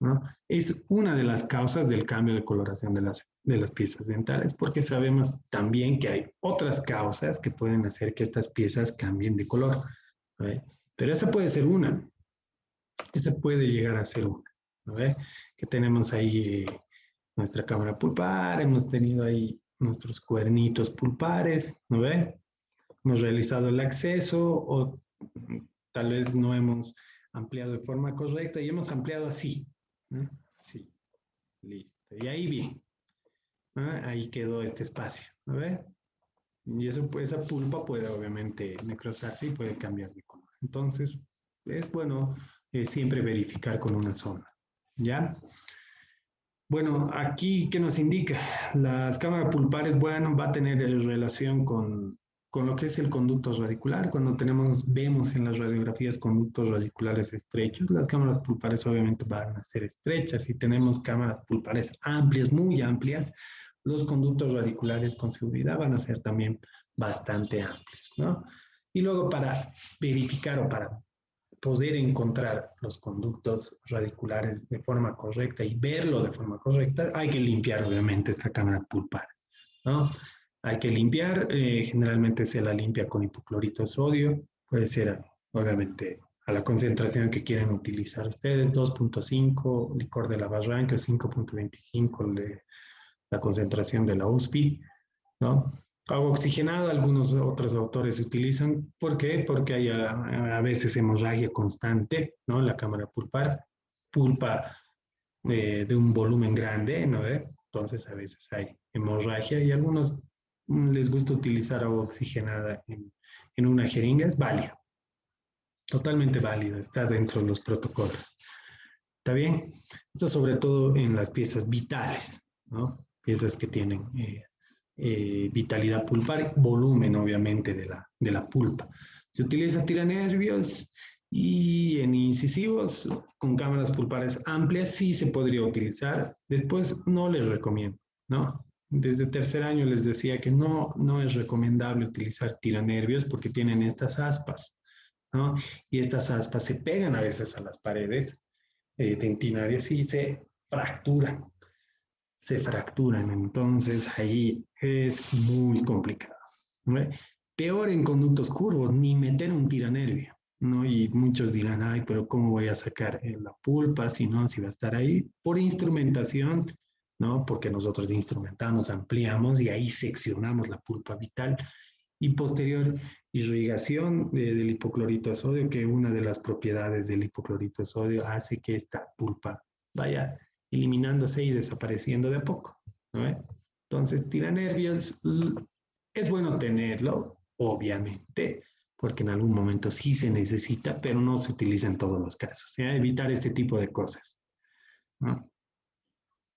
Speaker 1: ¿no? Es una de las causas del cambio de coloración de las piezas dentales, porque sabemos también que hay otras causas que pueden hacer que estas piezas cambien de color, ¿no? Pero esa puede ser una, esa puede llegar a ser una, ¿no? Que tenemos ahí nuestra cámara pulpar, hemos tenido ahí nuestros cuernitos pulpares, ¿no ve? Hemos realizado el acceso o tal vez no hemos ampliado de forma correcta y hemos ampliado así, ¿no? Sí, listo. Y ahí bien, ¿no? Ahí quedó este espacio, ¿no ve? Y eso, pues, esa pulpa puede obviamente necrosarse y puede cambiar de color. Entonces, es bueno siempre verificar con una sonda, ¿ya? Bueno, aquí, ¿qué nos indica? Las cámaras pulpares, bueno, va a tener relación con lo que es el conducto radicular. Cuando vemos en las radiografías conductos radiculares estrechos, las cámaras pulpares obviamente van a ser estrechas. Si tenemos cámaras pulpares amplias, muy amplias, los conductos radiculares con seguridad van a ser también bastante amplios, ¿no? Y luego para verificar o para poder encontrar los conductos radiculares de forma correcta y verlo de forma correcta, hay que limpiar obviamente esta cámara pulpar, ¿no? Hay que limpiar, generalmente se la limpia con hipoclorito de sodio, puede ser obviamente a la concentración que quieren utilizar ustedes, 2.5 licor de la Barranca, 5.25 de la concentración de la USP, ¿no? Agua oxigenada, algunos otros autores utilizan. ¿Por qué? Porque hay a veces hemorragia constante, ¿no? La cámara pulpar, pulpa de un volumen grande, ¿no? Entonces a veces hay hemorragia y a algunos les gusta utilizar agua oxigenada en una jeringa. Es válido, totalmente válido, está dentro de los protocolos. ¿Está bien? Esto sobre todo en las piezas vitales, ¿no? Piezas que tienen vitalidad pulpar, volumen obviamente de la pulpa. Se utiliza tiranervios y en incisivos con cámaras pulpares amplias sí se podría utilizar. Después no les recomiendo, ¿no? Desde tercer año les decía que no es recomendable utilizar tiranervios porque tienen estas aspas, ¿no? Y estas aspas se pegan a veces a las paredes dentinarias y se fracturan, entonces ahí es muy complicado, ¿no? Peor en conductos curvos, ni meter un tiranervio, ¿no? Y muchos dirán, ay, pero ¿cómo voy a sacar la pulpa si no, si va a estar ahí? Por instrumentación, ¿no? Porque nosotros instrumentamos, ampliamos y ahí seccionamos la pulpa vital y posterior irrigación del hipoclorito de sodio, que una de las propiedades del hipoclorito de sodio hace que esta pulpa vaya eliminándose y desapareciendo de a poco, ¿no? Entonces, tiranervios es bueno tenerlo, obviamente, porque en algún momento sí se necesita, pero no se utiliza en todos los casos. Evitar este tipo de cosas, ¿no?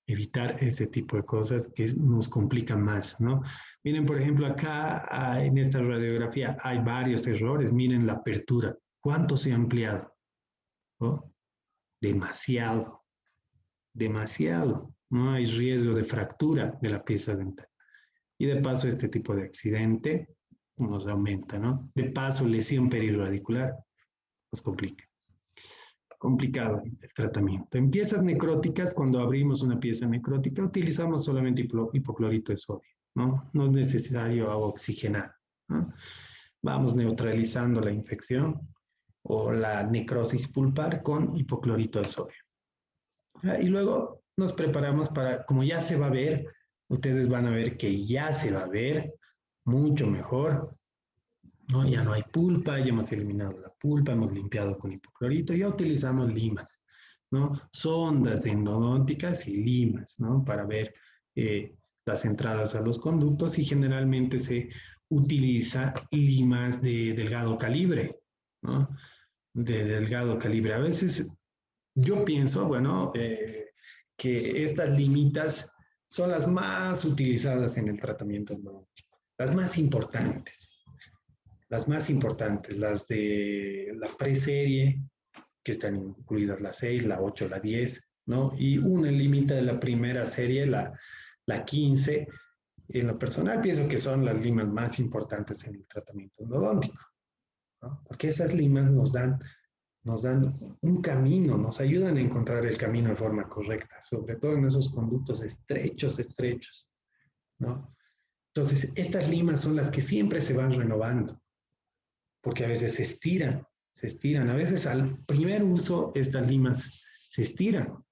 Speaker 1: Evitar este tipo de cosas que nos complican más, ¿no? Miren, por ejemplo, acá en esta radiografía hay varios errores. Miren la apertura. ¿Cuánto se ha ampliado? ¿No? Demasiado, demasiado. No hay riesgo de fractura de la pieza dental. Y de paso, este tipo de accidente nos aumenta, ¿no? De paso, lesión perirradicular nos complica. Complicado el tratamiento. En piezas necróticas, cuando abrimos una pieza necrótica, utilizamos solamente hipoclorito de sodio, ¿no? No es necesario agua oxigenada, ¿no? Vamos neutralizando la infección o la necrosis pulpar con hipoclorito de sodio. Y luego nos preparamos para, como ya se va a ver, ustedes van a ver que ya se va a ver mucho mejor, ¿no? Ya no hay pulpa, ya hemos eliminado la pulpa, hemos limpiado con hipoclorito, ya utilizamos limas, ¿no? Sondas endodónticas y limas, ¿no? Para ver las entradas a los conductos y generalmente se utiliza limas de delgado calibre, ¿no? De delgado calibre. A veces yo pienso, bueno, que estas limitas son las más utilizadas en el tratamiento endodóntico, las más importantes. Las más importantes, las de la preserie, que están incluidas la 6, la 8, la 10, ¿no? Y una límite de la primera serie, la 15. En lo personal pienso que son las limas más importantes en el tratamiento endodóntico, ¿no? Porque esas limas nos dan un camino, nos ayudan a encontrar el camino de forma correcta, sobre todo en esos conductos estrechos, estrechos, ¿no? Entonces, estas limas son las que siempre se van renovando, porque a veces se estiran. A veces al primer uso estas limas se estiran,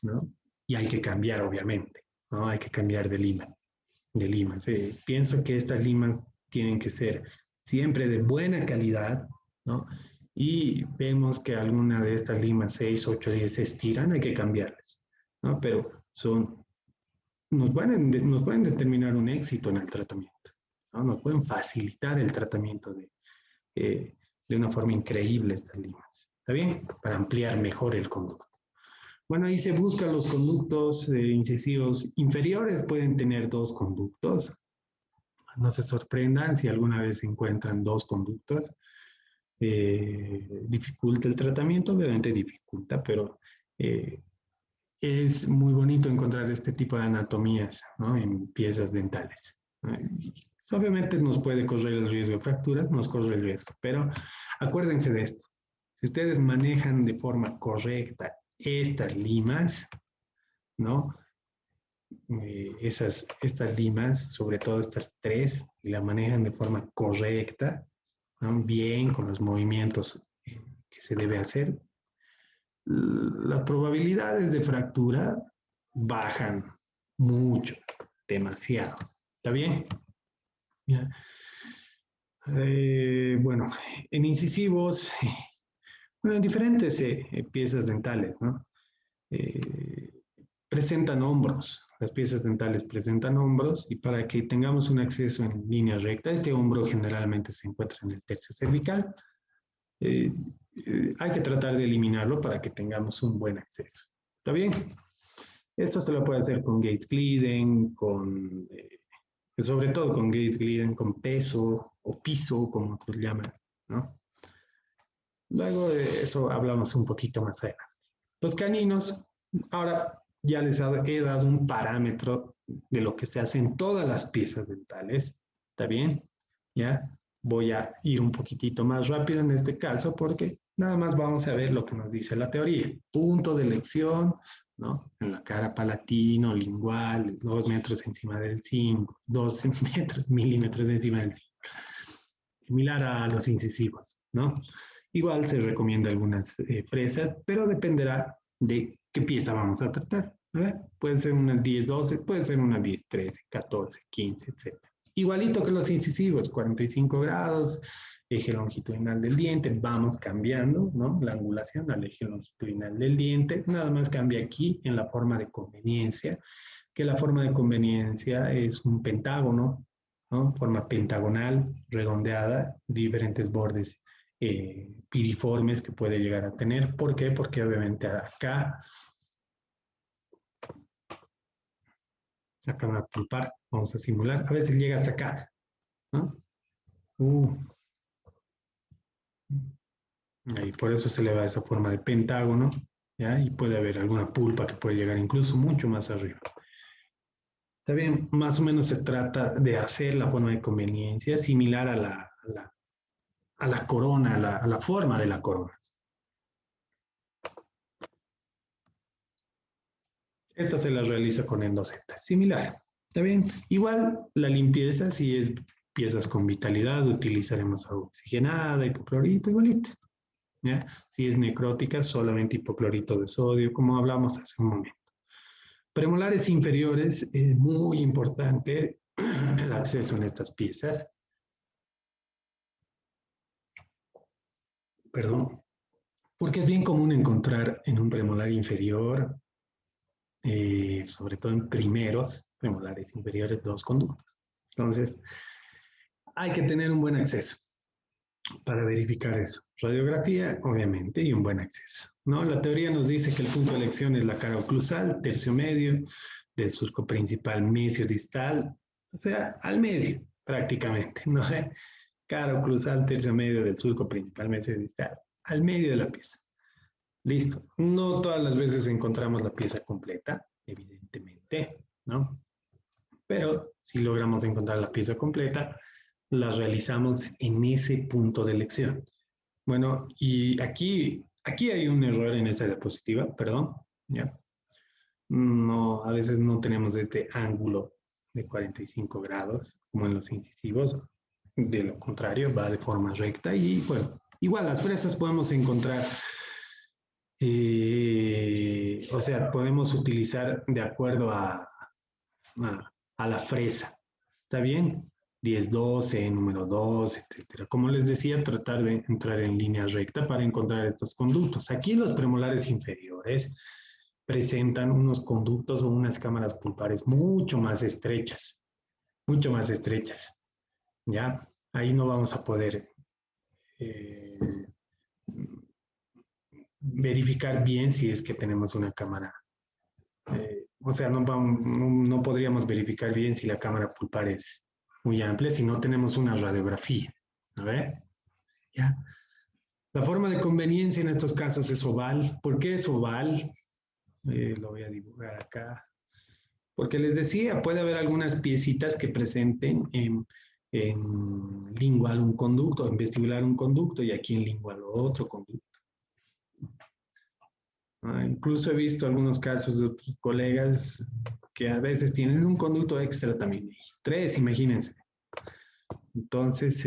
Speaker 1: ¿no? Y hay que cambiar, obviamente, ¿no? Hay que cambiar de limas. Pienso que estas limas tienen que ser siempre de buena calidad, ¿no? Y vemos que alguna de estas limas 6, 8, 10 se estiran, hay que cambiarlas, ¿no? Pero nos pueden determinar un éxito en el tratamiento, ¿no? Nos pueden facilitar el tratamiento de una forma increíble estas limas. ¿Está bien? Para ampliar mejor el conducto. Bueno, ahí se buscan los conductos incisivos inferiores, pueden tener dos conductos. No se sorprendan si alguna vez se encuentran dos conductos. Dificulta el tratamiento, obviamente dificulta, pero es muy bonito encontrar este tipo de anatomías, ¿no? En piezas dentales. Obviamente nos puede correr el riesgo de fracturas, nos corre el riesgo, pero acuérdense de esto. Si ustedes manejan de forma correcta estas limas, ¿no? Estas limas, sobre todo estas tres, y la manejan de forma correcta, ¿no? Bien, con los movimientos que se debe hacer, las probabilidades de fractura bajan mucho, demasiado. ¿Está bien? Ya. Bueno, en incisivos, bueno, en diferentes piezas dentales, ¿no? Eh, presentan hombros. Las piezas dentales presentan hombros y para que tengamos un acceso en línea recta, este hombro generalmente se encuentra en el tercio cervical. Hay que tratar de eliminarlo para que tengamos un buen acceso. ¿Está bien? Esto se lo puede hacer con Gates Glidden, sobre todo con Gates Glidden, con peso o piso, como otros llaman, ¿no? Luego de eso hablamos un poquito más adelante. Los caninos, ahora ya les he dado un parámetro de lo que se hace en todas las piezas dentales. ¿Está bien? ¿Ya? Voy a ir un poquitito más rápido en este caso porque nada más vamos a ver lo que nos dice la teoría. Punto de elección, ¿no? En la cara palatino, lingual, 2 metros encima del 5, 2 milímetros encima del 5. Similar a los incisivos, ¿no? Igual se recomienda algunas fresas, pero dependerá de qué pieza vamos a tratar. ¿Verdad? Pueden ser unas 10, 12, pueden ser unas 10, 13, 14, 15, etc. Igualito que los incisivos, 45 grados, eje longitudinal del diente, vamos cambiando, ¿no? La angulación al eje longitudinal del diente, nada más cambia aquí en la forma de conveniencia, que la forma de conveniencia es un pentágono, ¿no? Forma pentagonal, redondeada, diferentes bordes piriformes que puede llegar a tener. ¿Por qué? Porque obviamente acá van a pulpar, vamos a simular, a veces llega hasta acá, ¿no? Y por eso se le da esa forma de pentágono, ¿ya? Y puede haber alguna pulpa que puede llegar incluso mucho más arriba. Está bien, más o menos se trata de hacer la forma de conveniencia similar a la corona, a la forma de la corona. Esta se la realiza con endoseta, similar. ¿Está bien? Igual la limpieza, si es piezas con vitalidad, utilizaremos agua oxigenada, hipoclorito, igualito. ¿Ya? Si es necrótica, solamente hipoclorito de sodio, como hablamos hace un momento. Premolares inferiores, es muy importante el acceso en estas piezas. Perdón. Porque es bien común encontrar en un premolar inferior, sobre todo en primeros premolares inferiores, dos conductos. Entonces, hay que tener un buen acceso. para verificar eso. Radiografía, obviamente, y un buen acceso, ¿no? La teoría nos dice que el punto de elección es la cara oclusal, tercio medio, del surco principal mesiodistal, o sea, al medio, prácticamente, ¿no? Cara oclusal, tercio medio del surco principal mesiodistal, al medio de la pieza. Listo. No todas las veces encontramos la pieza completa, evidentemente, ¿no? Pero si logramos encontrar la pieza completa, la realizamos en ese punto de elección. Bueno, y aquí hay un error en esta diapositiva, perdón, ¿ya? No, a veces no tenemos este ángulo de 45 grados, como en los incisivos. De lo contrario, va de forma recta y, bueno, igual las fresas podemos encontrar, o sea, podemos utilizar de acuerdo a la fresa. ¿Está bien? 10, 12, número 2, etcétera. Como les decía, tratar de entrar en línea recta para encontrar estos conductos. Aquí los premolares inferiores presentan unos conductos o unas cámaras pulpares mucho más estrechas. ¿Ya? Ahí no vamos a poder eh, verificar bien si es que tenemos una cámara. O sea, no podríamos verificar bien si la cámara pulpar es muy amplia si no tenemos una radiografía. A ver, ¿ya? La forma de conveniencia en estos casos es oval. ¿Por qué es oval? Lo voy a dibujar acá. Porque les decía, puede haber algunas piecitas que presenten en lingual un conducto, en vestibular un conducto y aquí en lingual otro conducto. Incluso he visto algunos casos de otros colegas que a veces tienen un conducto extra también. 3, imagínense. Entonces,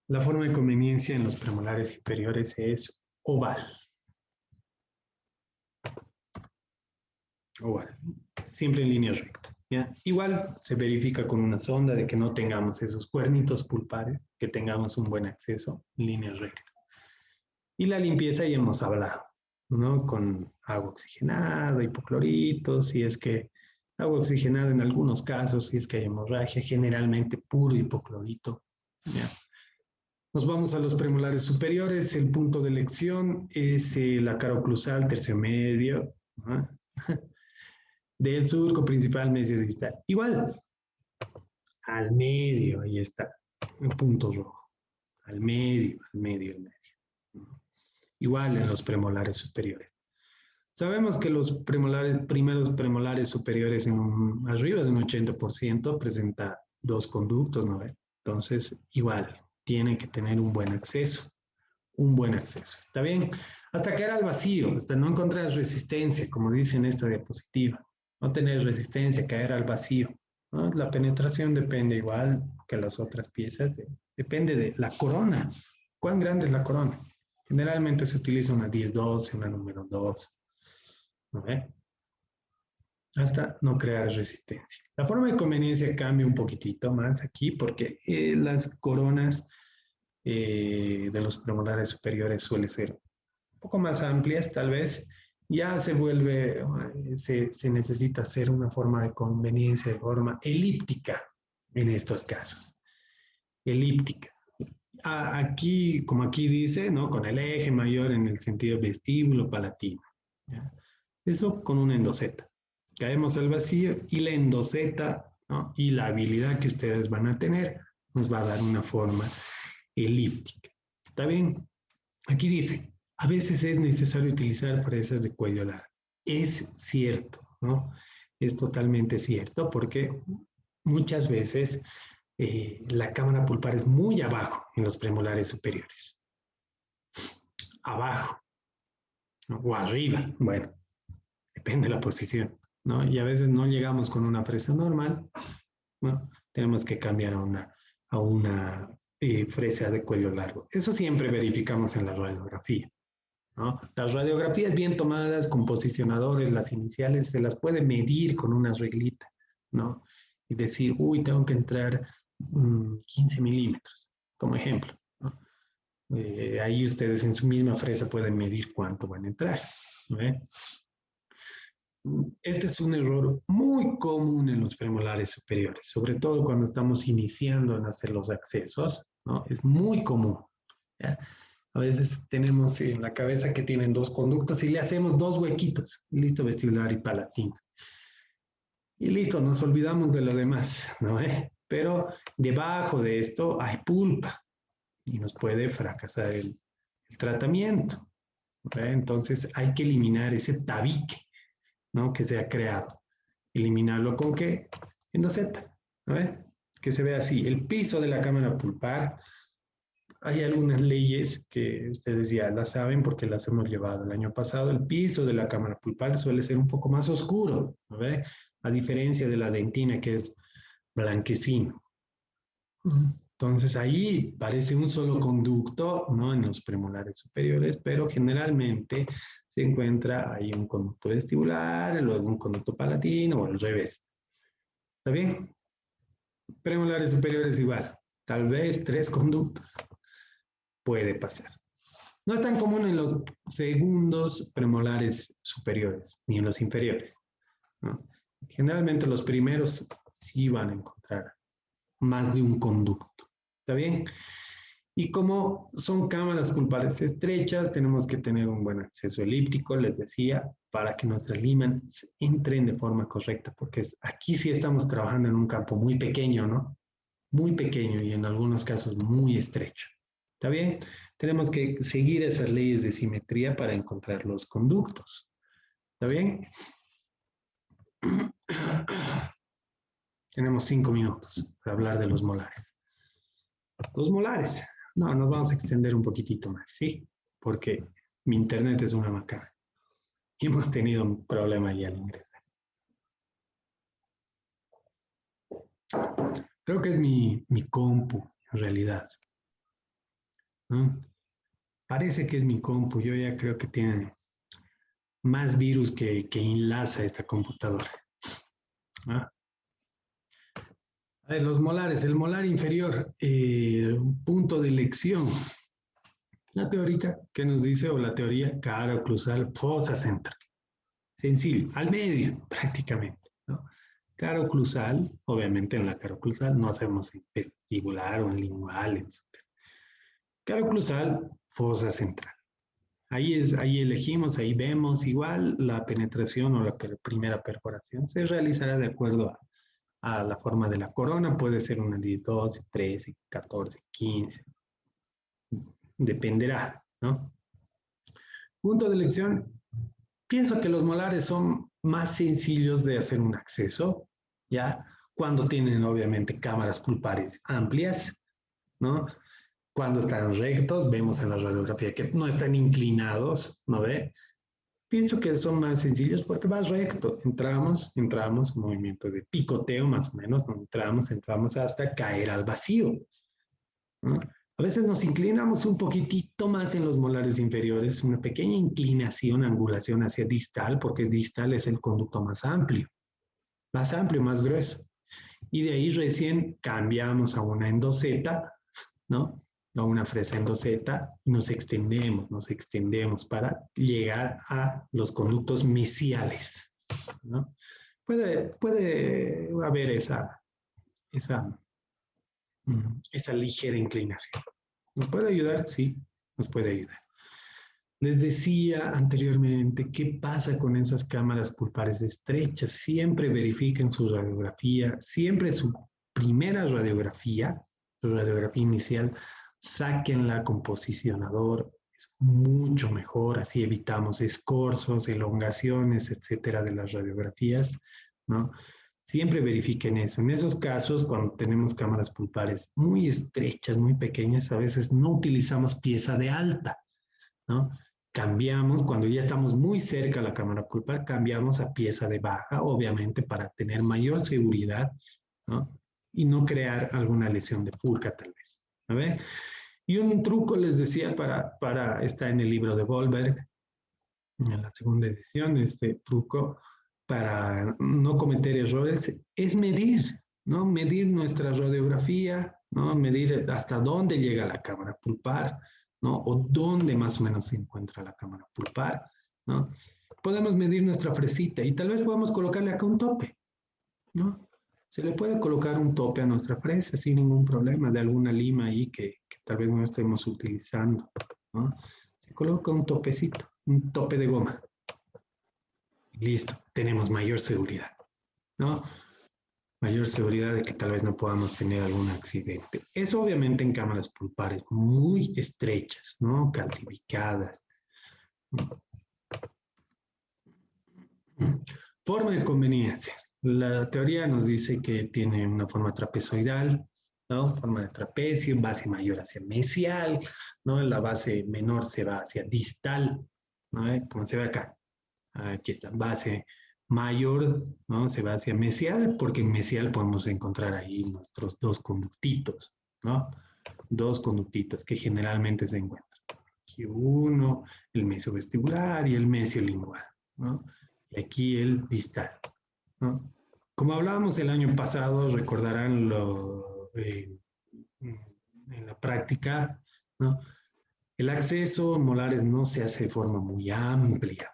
Speaker 1: la forma de conveniencia en los premolares inferiores es oval. Oval. Siempre en línea recta. ¿Ya? Igual se verifica con una sonda de que no tengamos esos cuernitos pulpares, que tengamos un buen acceso en línea recta. Y la limpieza ya hemos hablado, ¿no? Con agua oxigenada, hipoclorito, si es que agua oxigenada en algunos casos, si es que hay hemorragia, generalmente puro hipoclorito. ¿Ya? Nos vamos a los premolares superiores. El punto de elección es la cara oclusal, tercio medio, ¿no? Del surco principal mesiodistal. Igual, al medio, ahí está, un punto rojo. Al medio, al medio, al medio. Igual en los premolares superiores. Sabemos que los primeros premolares superiores arriba de un 80% presenta dos conductos, ¿no? Entonces, igual, tiene que tener un buen acceso. Un buen acceso. ¿Está bien? Hasta caer al vacío, hasta no encontrar resistencia, como dice en esta diapositiva. No tener resistencia, caer al vacío, ¿no? La penetración depende igual que las otras piezas, depende de la corona. ¿Cuán grande es la corona? Generalmente se utiliza una 10-12, una número 2, ¿no ve? Hasta no crear resistencia. La forma de conveniencia cambia un poquitito más aquí porque las coronas de los premolares superiores suele ser un poco más amplias, tal vez. Ya se vuelve, se necesita hacer una forma de conveniencia de forma elíptica en estos casos. Elíptica. Aquí, como aquí dice, ¿no? Con el eje mayor en el sentido vestíbulo palatino. ¿Ya? Eso con una endoseta. Caemos al vacío y la endoseta, ¿no? Y la habilidad que ustedes van a tener nos va a dar una forma elíptica. ¿Está bien? Aquí dice, a veces es necesario utilizar fresas de cuello largo. Es cierto, ¿no? Es totalmente cierto porque muchas veces la cámara pulpar es muy abajo en los premolares superiores. Abajo, ¿no? O arriba, bueno, depende de la posición, ¿no? Y a veces no llegamos con una fresa normal, ¿no? Tenemos que cambiar a una fresa de cuello largo. Eso siempre verificamos en la radiografía, ¿no? Las radiografías bien tomadas con posicionadores, las iniciales, se las puede medir con una reglita, ¿no? Y decir, uy, tengo que entrar 15 milímetros, como ejemplo, ¿no? Ahí ustedes en su misma fresa pueden medir cuánto van a entrar, ¿no? Este es un error muy común en los premolares superiores, sobre todo cuando estamos iniciando en hacer los accesos, ¿no? Es muy común, ¿ya? A veces tenemos en la cabeza que tienen dos conductos y le hacemos dos huequitos, listo, vestibular y palatino. Y listo, nos olvidamos de lo demás, ¿no? Pero debajo de esto hay pulpa y nos puede fracasar el tratamiento, ¿no? Entonces hay que eliminar ese tabique, ¿no? Que se ha creado. ¿Eliminarlo con qué? Endoseta, ¿no? Que se ve así, el piso de la cámara pulpar. Hay algunas leyes que ustedes ya las saben porque las hemos llevado el año pasado. El piso de la cámara pulpar suele ser un poco más oscuro, ¿no ve? A diferencia de la dentina que es blanquecino. Entonces ahí parece un solo conducto, ¿no? En los premolares superiores, pero generalmente se encuentra ahí un conducto vestibular, luego un conducto palatino o al revés. ¿Está bien? Premolares superiores igual, tal vez 3 conductos. Puede pasar. No es tan común en los segundos premolares superiores, ni en los inferiores, ¿no? Generalmente los primeros sí van a encontrar más de un conducto. ¿Está bien? Y como son cámaras pulpares estrechas, tenemos que tener un buen acceso elíptico, les decía, para que nuestras limas entren de forma correcta, porque aquí sí estamos trabajando en un campo muy pequeño, ¿no? Muy pequeño y en algunos casos muy estrecho. ¿Está bien? Tenemos que seguir esas leyes de simetría para encontrar los conductos. ¿Está bien? Tenemos 5 minutos para hablar de los molares. Los molares. No, nos vamos a extender un poquitito más, ¿sí? Porque mi internet es una macana. Y hemos tenido un problema ahí al ingresar. Creo que es mi compu, en realidad, ¿no? Parece que es mi compu. Yo ya creo que tiene más virus que enlaza esta computadora, ¿no? A ver, los molares. El molar inferior, punto de elección. La teórica que nos dice, o la teoría caro-oclusal fosa central. Sencillo, al medio prácticamente, ¿no? Caro-oclusal, obviamente en la caro-oclusal no hacemos en vestibular o en lingual, etc. Caro-oclusal, fosa central. Ahí elegimos, ahí vemos igual la penetración o la primera perforación se realizará de acuerdo a la forma de la corona, puede ser una 10, 12, 13, 14, 15, dependerá, ¿no? Punto de elección, pienso que los molares son más sencillos de hacer un acceso, ¿ya? Cuando tienen obviamente cámaras pulpares amplias, ¿no? Cuando están rectos, vemos en la radiografía que no están inclinados, ¿no ve? Pienso que son más sencillos porque va recto. Entramos, movimientos de picoteo más o menos, ¿no? Entramos hasta caer al vacío, ¿no? A veces nos inclinamos un poquitito más en los molares inferiores, una pequeña inclinación, angulación hacia distal, porque distal es el conducto más amplio, más grueso. Y de ahí recién cambiamos a una endoseta, ¿no? A una fresa endoseta y nos extendemos para llegar a los conductos mesiales, ¿no? Puede haber esa, esa ligera inclinación. ¿Nos puede ayudar? Sí, nos puede ayudar. Les decía anteriormente, ¿qué pasa con esas cámaras pulpares estrechas? Siempre verifiquen su radiografía, siempre su primera radiografía, su radiografía inicial, sáquenla con posicionador, es mucho mejor, así evitamos escorzos, elongaciones, etcétera, de las radiografías, ¿no? Siempre verifiquen eso. En esos casos, cuando tenemos cámaras pulpares muy estrechas, muy pequeñas, a veces no utilizamos pieza de alta, ¿no? Cambiamos, cuando ya estamos muy cerca a la cámara pulpar, cambiamos a pieza de baja, obviamente, para tener mayor seguridad, ¿no? Y no crear alguna lesión de pulca, tal vez. ¿A ver? Y un truco, les decía, está en el libro de Goldberg, en la segunda edición, este truco para no cometer errores es medir, ¿no? Medir nuestra radiografía, ¿no? Medir hasta dónde llega la cámara pulpar, ¿no? O dónde más o menos se encuentra la cámara pulpar, ¿no? Podemos medir nuestra fresita y tal vez podamos colocarle acá un tope, ¿no? se le puede colocar un tope a nuestra fresa sin ningún problema, de alguna lima ahí que tal vez no estemos utilizando, ¿no? Se coloca un topecito, un tope de goma. Listo, tenemos mayor seguridad, ¿no? Mayor seguridad de que tal vez no podamos tener algún accidente. Eso obviamente en cámaras pulpares muy estrechas, ¿no? Calcificadas. Forma de conveniencia. La teoría nos dice que tiene una forma trapezoidal, ¿no? Forma de trapecio, base mayor hacia mesial, ¿no? La base menor se va hacia distal, ¿no? Como se ve acá. Aquí está, base mayor, ¿no? Se va hacia mesial, porque en mesial podemos encontrar ahí nuestros dos conductitos, ¿no? Dos conductitos que generalmente se encuentran. Aquí uno, el mesiovestibular y el mesiolingual, ¿no? Y aquí el distal, ¿no? Como hablábamos el año pasado, recordarán en la práctica, ¿no? El acceso molares no se hace de forma muy amplia,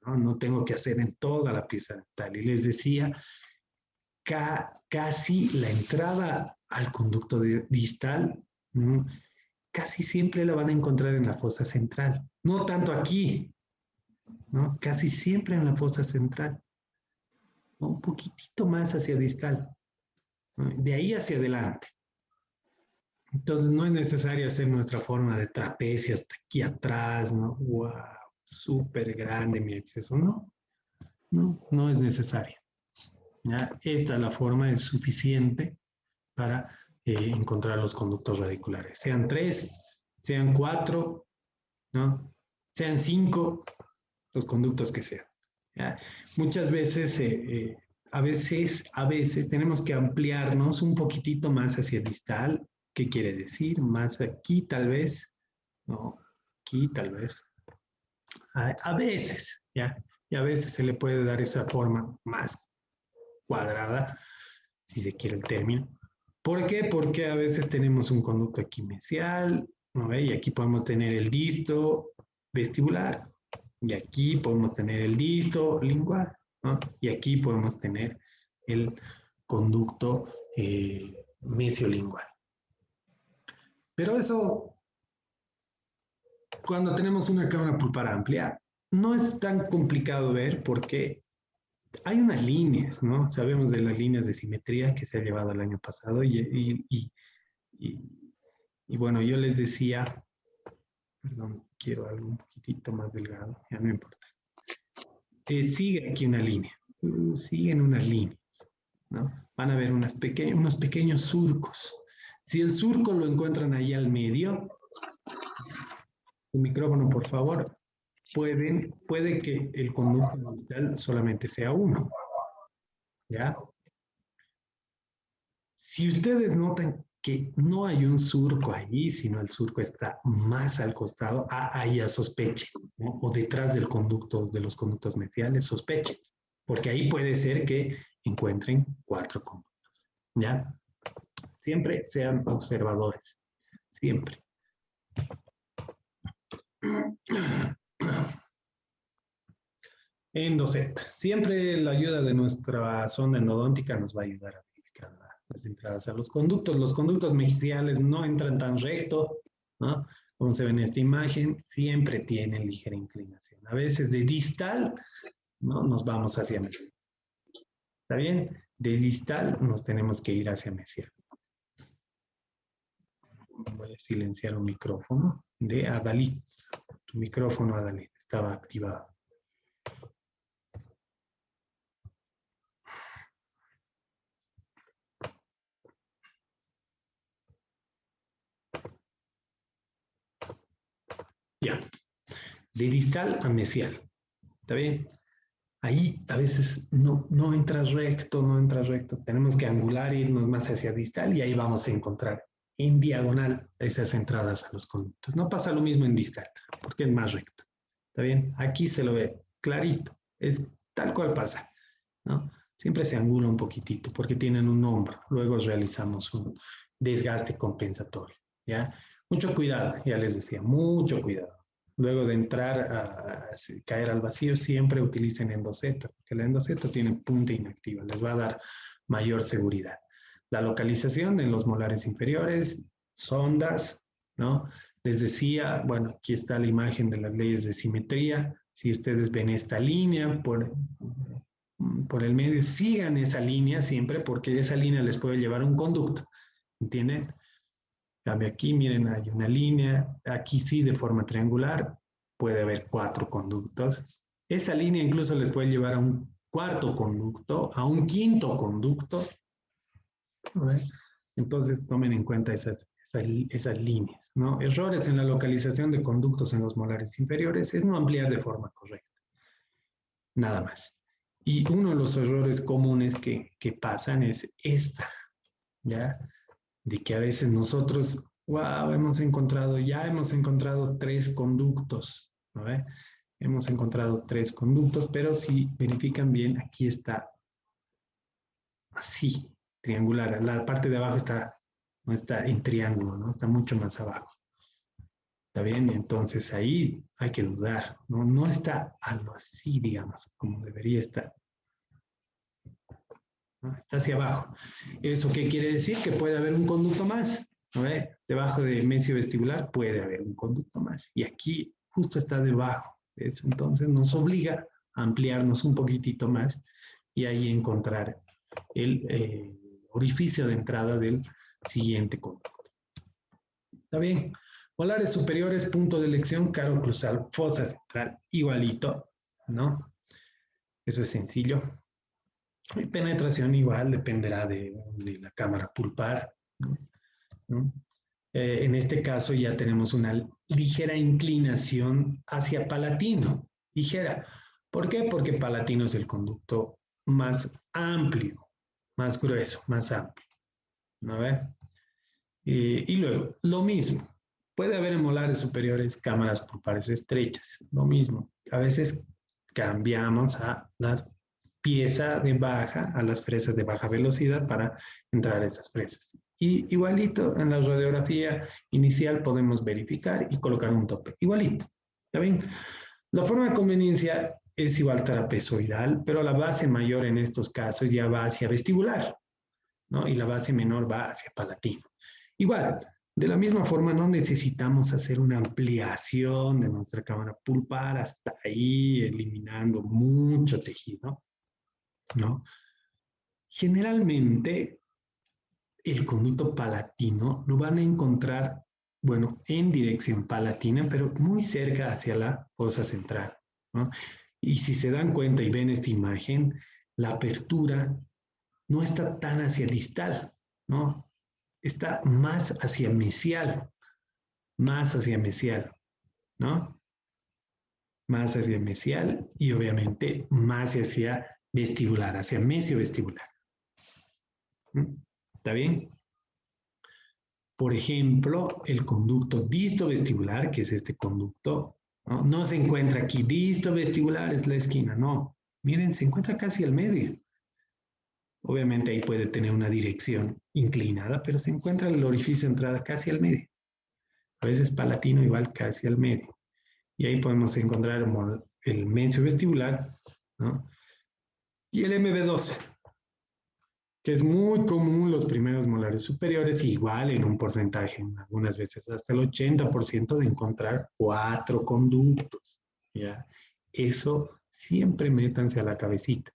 Speaker 1: ¿no? No tengo que hacer en toda la pieza dental. Y les decía, casi la entrada al conducto distal, ¿no? Casi siempre la van a encontrar en la fosa central. No tanto aquí, ¿no? Casi siempre en la fosa central, ¿no? Un poquitito más hacia distal, ¿no? De ahí hacia adelante. Entonces no es necesario hacer nuestra forma de trapecio hasta aquí atrás, ¿no? ¡Wow! Súper grande mi acceso. No, no es necesario. ¿Ya? Esta es la forma, es suficiente para encontrar los conductos radiculares. Sean 3, sean 4, ¿no? Sean 5, los conductos que sean. ¿Ya? Muchas veces, a veces tenemos que ampliarnos un poquitito más hacia distal. ¿Qué quiere decir? Más aquí tal vez, no, aquí tal vez. A veces, ¿ya? Y a veces se le puede dar esa forma más cuadrada, si se quiere el término. ¿Por qué? Porque a veces tenemos un conducto aquí mesial, ¿no? Y aquí podemos tener el disto vestibular, y aquí podemos tener el disto lingual, ¿no? Y aquí podemos tener el conducto mesiolingual. Pero eso, cuando tenemos una cámara pulpar amplia, no es tan complicado ver porque hay unas líneas, ¿no? Sabemos de las líneas de simetría que se ha llevado el año pasado y bueno, yo les decía, perdón, quiero algo un poquitito más delgado, ya no importa. Sigue aquí una línea, siguen unas líneas, ¿no? Van a ver unos pequeños surcos. Si el surco lo encuentran ahí al medio, el micrófono, por favor, puede que el conducto distal solamente sea uno, ¿ya? Si ustedes notan que no hay un surco allí, sino el surco está más al costado, ahí ya sospechen, ¿no? O detrás del conducto, de los conductos mesiales, sospechen, porque ahí puede ser que encuentren 4 conductos, ¿ya? Siempre sean observadores, siempre. Endoset. Siempre la ayuda de nuestra sonda endodóntica nos va a ayudar a verificar las entradas a los conductos. Los conductos mesiales no entran tan recto, ¿no? Como se ve en esta imagen, siempre tienen ligera inclinación. A veces de distal, ¿no? Nos vamos hacia mesial. ¿Está bien? De distal nos tenemos que ir hacia mesial. Voy a silenciar un micrófono de Adalid. Tu micrófono, Adalid, estaba activado. Ya. De distal a mesial. ¿Está bien? Ahí a veces no entras recto, no entras recto. Tenemos que angular, irnos más hacia distal y ahí vamos a encontrar en diagonal esas entradas a los conductos. No pasa lo mismo en distal, porque es más recto. ¿Está bien? Aquí se lo ve clarito. Es tal cual pasa, ¿no? Siempre se angula un poquitito porque tienen un hombro. Luego realizamos un desgaste compensatorio, ¿ya? Mucho cuidado, ya les decía, mucho cuidado. Luego de entrar a caer al vacío, siempre utilicen endoseta, porque la endoseta tiene punta inactiva, les va a dar mayor seguridad. La localización en los molares inferiores, sondas, ¿no? Les decía, bueno, aquí está la imagen de las leyes de simetría. Si ustedes ven esta línea por el medio, sigan esa línea siempre porque esa línea les puede llevar a un conducto, ¿entienden? En cambio aquí, miren, hay una línea, aquí sí de forma triangular, puede haber 4 conductos. Esa línea incluso les puede llevar a un cuarto conducto, a un quinto conducto. ¿Right? Entonces tomen en cuenta esas líneas, ¿no? Errores en la localización de conductos en los molares inferiores es no ampliar de forma correcta. Nada más. Y uno de los errores comunes que pasan es esta, ¿ya? De que a veces nosotros, wow, ya hemos encontrado 3 conductos, ¿no? Hemos encontrado 3 conductos, pero si verifican bien, aquí está así, triangular. La parte de abajo no está en triángulo, ¿no? Está mucho más abajo. ¿Está bien? Entonces ahí hay que dudar, ¿no? No está algo así, digamos, como debería estar, ¿no? Está hacia abajo. ¿Eso qué quiere decir? Que puede haber un conducto más, ¿no? Debajo de mesio vestibular puede haber un conducto más. Y aquí justo está debajo. Eso entonces nos obliga a ampliarnos un poquitito más y ahí encontrar el orificio de entrada del siguiente conducto. ¿Está bien? Molares superiores, punto de elección, caro oclusal, fosa central, igualito, ¿no? Eso es sencillo. Y penetración igual dependerá de la cámara pulpar, ¿no? En este caso ya tenemos una ligera inclinación hacia palatino, ligera. ¿Por qué? Porque palatino es el conducto más amplio, más grueso, más amplio, ¿no ve? Y luego, lo mismo. Puede haber en molares superiores cámaras pulpares estrechas, lo mismo. A veces cambiamos a las piezas de baja, a las fresas de baja velocidad para entrar a esas fresas. Y igualito en la radiografía inicial podemos verificar y colocar un tope. Igualito. ¿Está bien? La forma de conveniencia es igual trapezoidal, pero la base mayor en estos casos ya va hacia vestibular, ¿no? Y la base menor va hacia palatino. Igual, de la misma forma no necesitamos hacer una ampliación de nuestra cámara pulpar hasta ahí, eliminando mucho tejido, ¿no? Generalmente, el conducto palatino lo van a encontrar, bueno, en dirección palatina, pero muy cerca hacia la fosa central, ¿no? Y si se dan cuenta y ven esta imagen, la apertura no está tan hacia distal, ¿no? Está más hacia mesial, ¿no? Más hacia mesial y obviamente más hacia vestibular, hacia mesio-vestibular. ¿Está bien? Por ejemplo, el conducto disto-vestibular, que es este conducto, ¿no? No se encuentra aquí, disto-vestibular es la esquina, no. Miren, se encuentra casi al medio. Obviamente ahí puede tener una dirección inclinada, pero se encuentra el orificio de entrada casi al medio. A veces palatino igual casi al medio. Y ahí podemos encontrar el mesio vestibular, ¿no? Y el MB12, que es muy común los primeros molares superiores, igual en un porcentaje, algunas veces hasta el 80% de encontrar 4 conductos, ¿ya? Eso siempre métanse a la cabecita,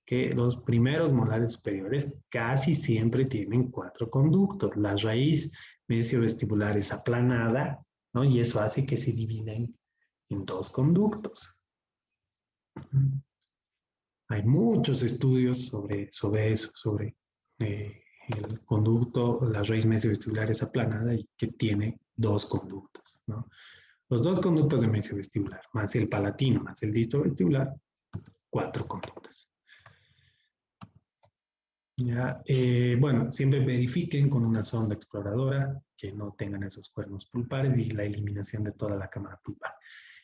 Speaker 1: que los primeros molares superiores casi siempre tienen 4 conductos. La raíz mesio vestibular es aplanada, ¿no? Y eso hace que se dividen en 2 conductos. Hay muchos estudios sobre eso, sobre el conducto, la raíz mesio-vestibular es aplanada y que tiene 2 conductos, ¿no? Los 2 conductos de mesio-vestibular, más el palatino, más el disto-vestibular, 4 conductos. Ya, bueno, siempre verifiquen con una sonda exploradora que no tengan esos cuernos pulpares y la eliminación de toda la cámara pulpar.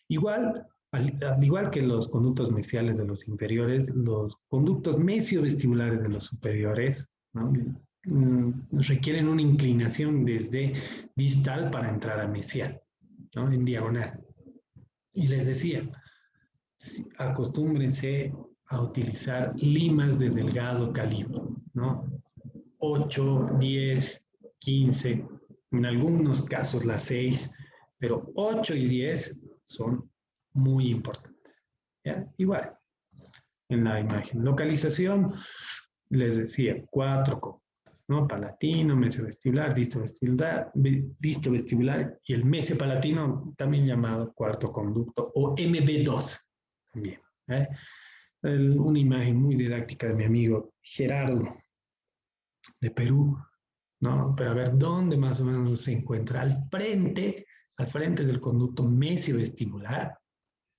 Speaker 1: Igual, al igual que los conductos mesiales de los inferiores, los conductos mesio-vestibulares de los superiores, ¿no? Requieren una inclinación desde distal para entrar a mesial, ¿no? En diagonal. Y les decía, acostúmbrense a utilizar limas de delgado calibre, ¿no? ¿no? 8, 10, 15, en algunos casos las 6, pero 8 y 10 son muy importantes. ¿Ya? Igual, en la imagen. Localización, les decía, 4 conductos, ¿no? Palatino, mesovestibular, disto vestibular y el mesiopalatino, también llamado cuarto conducto, o MB2 también. ¿Eh? Una imagen muy didáctica de mi amigo Gerardo de Perú, ¿no? Pero a ver, ¿dónde más o menos se encuentra? Al frente del conducto mesiovestibular,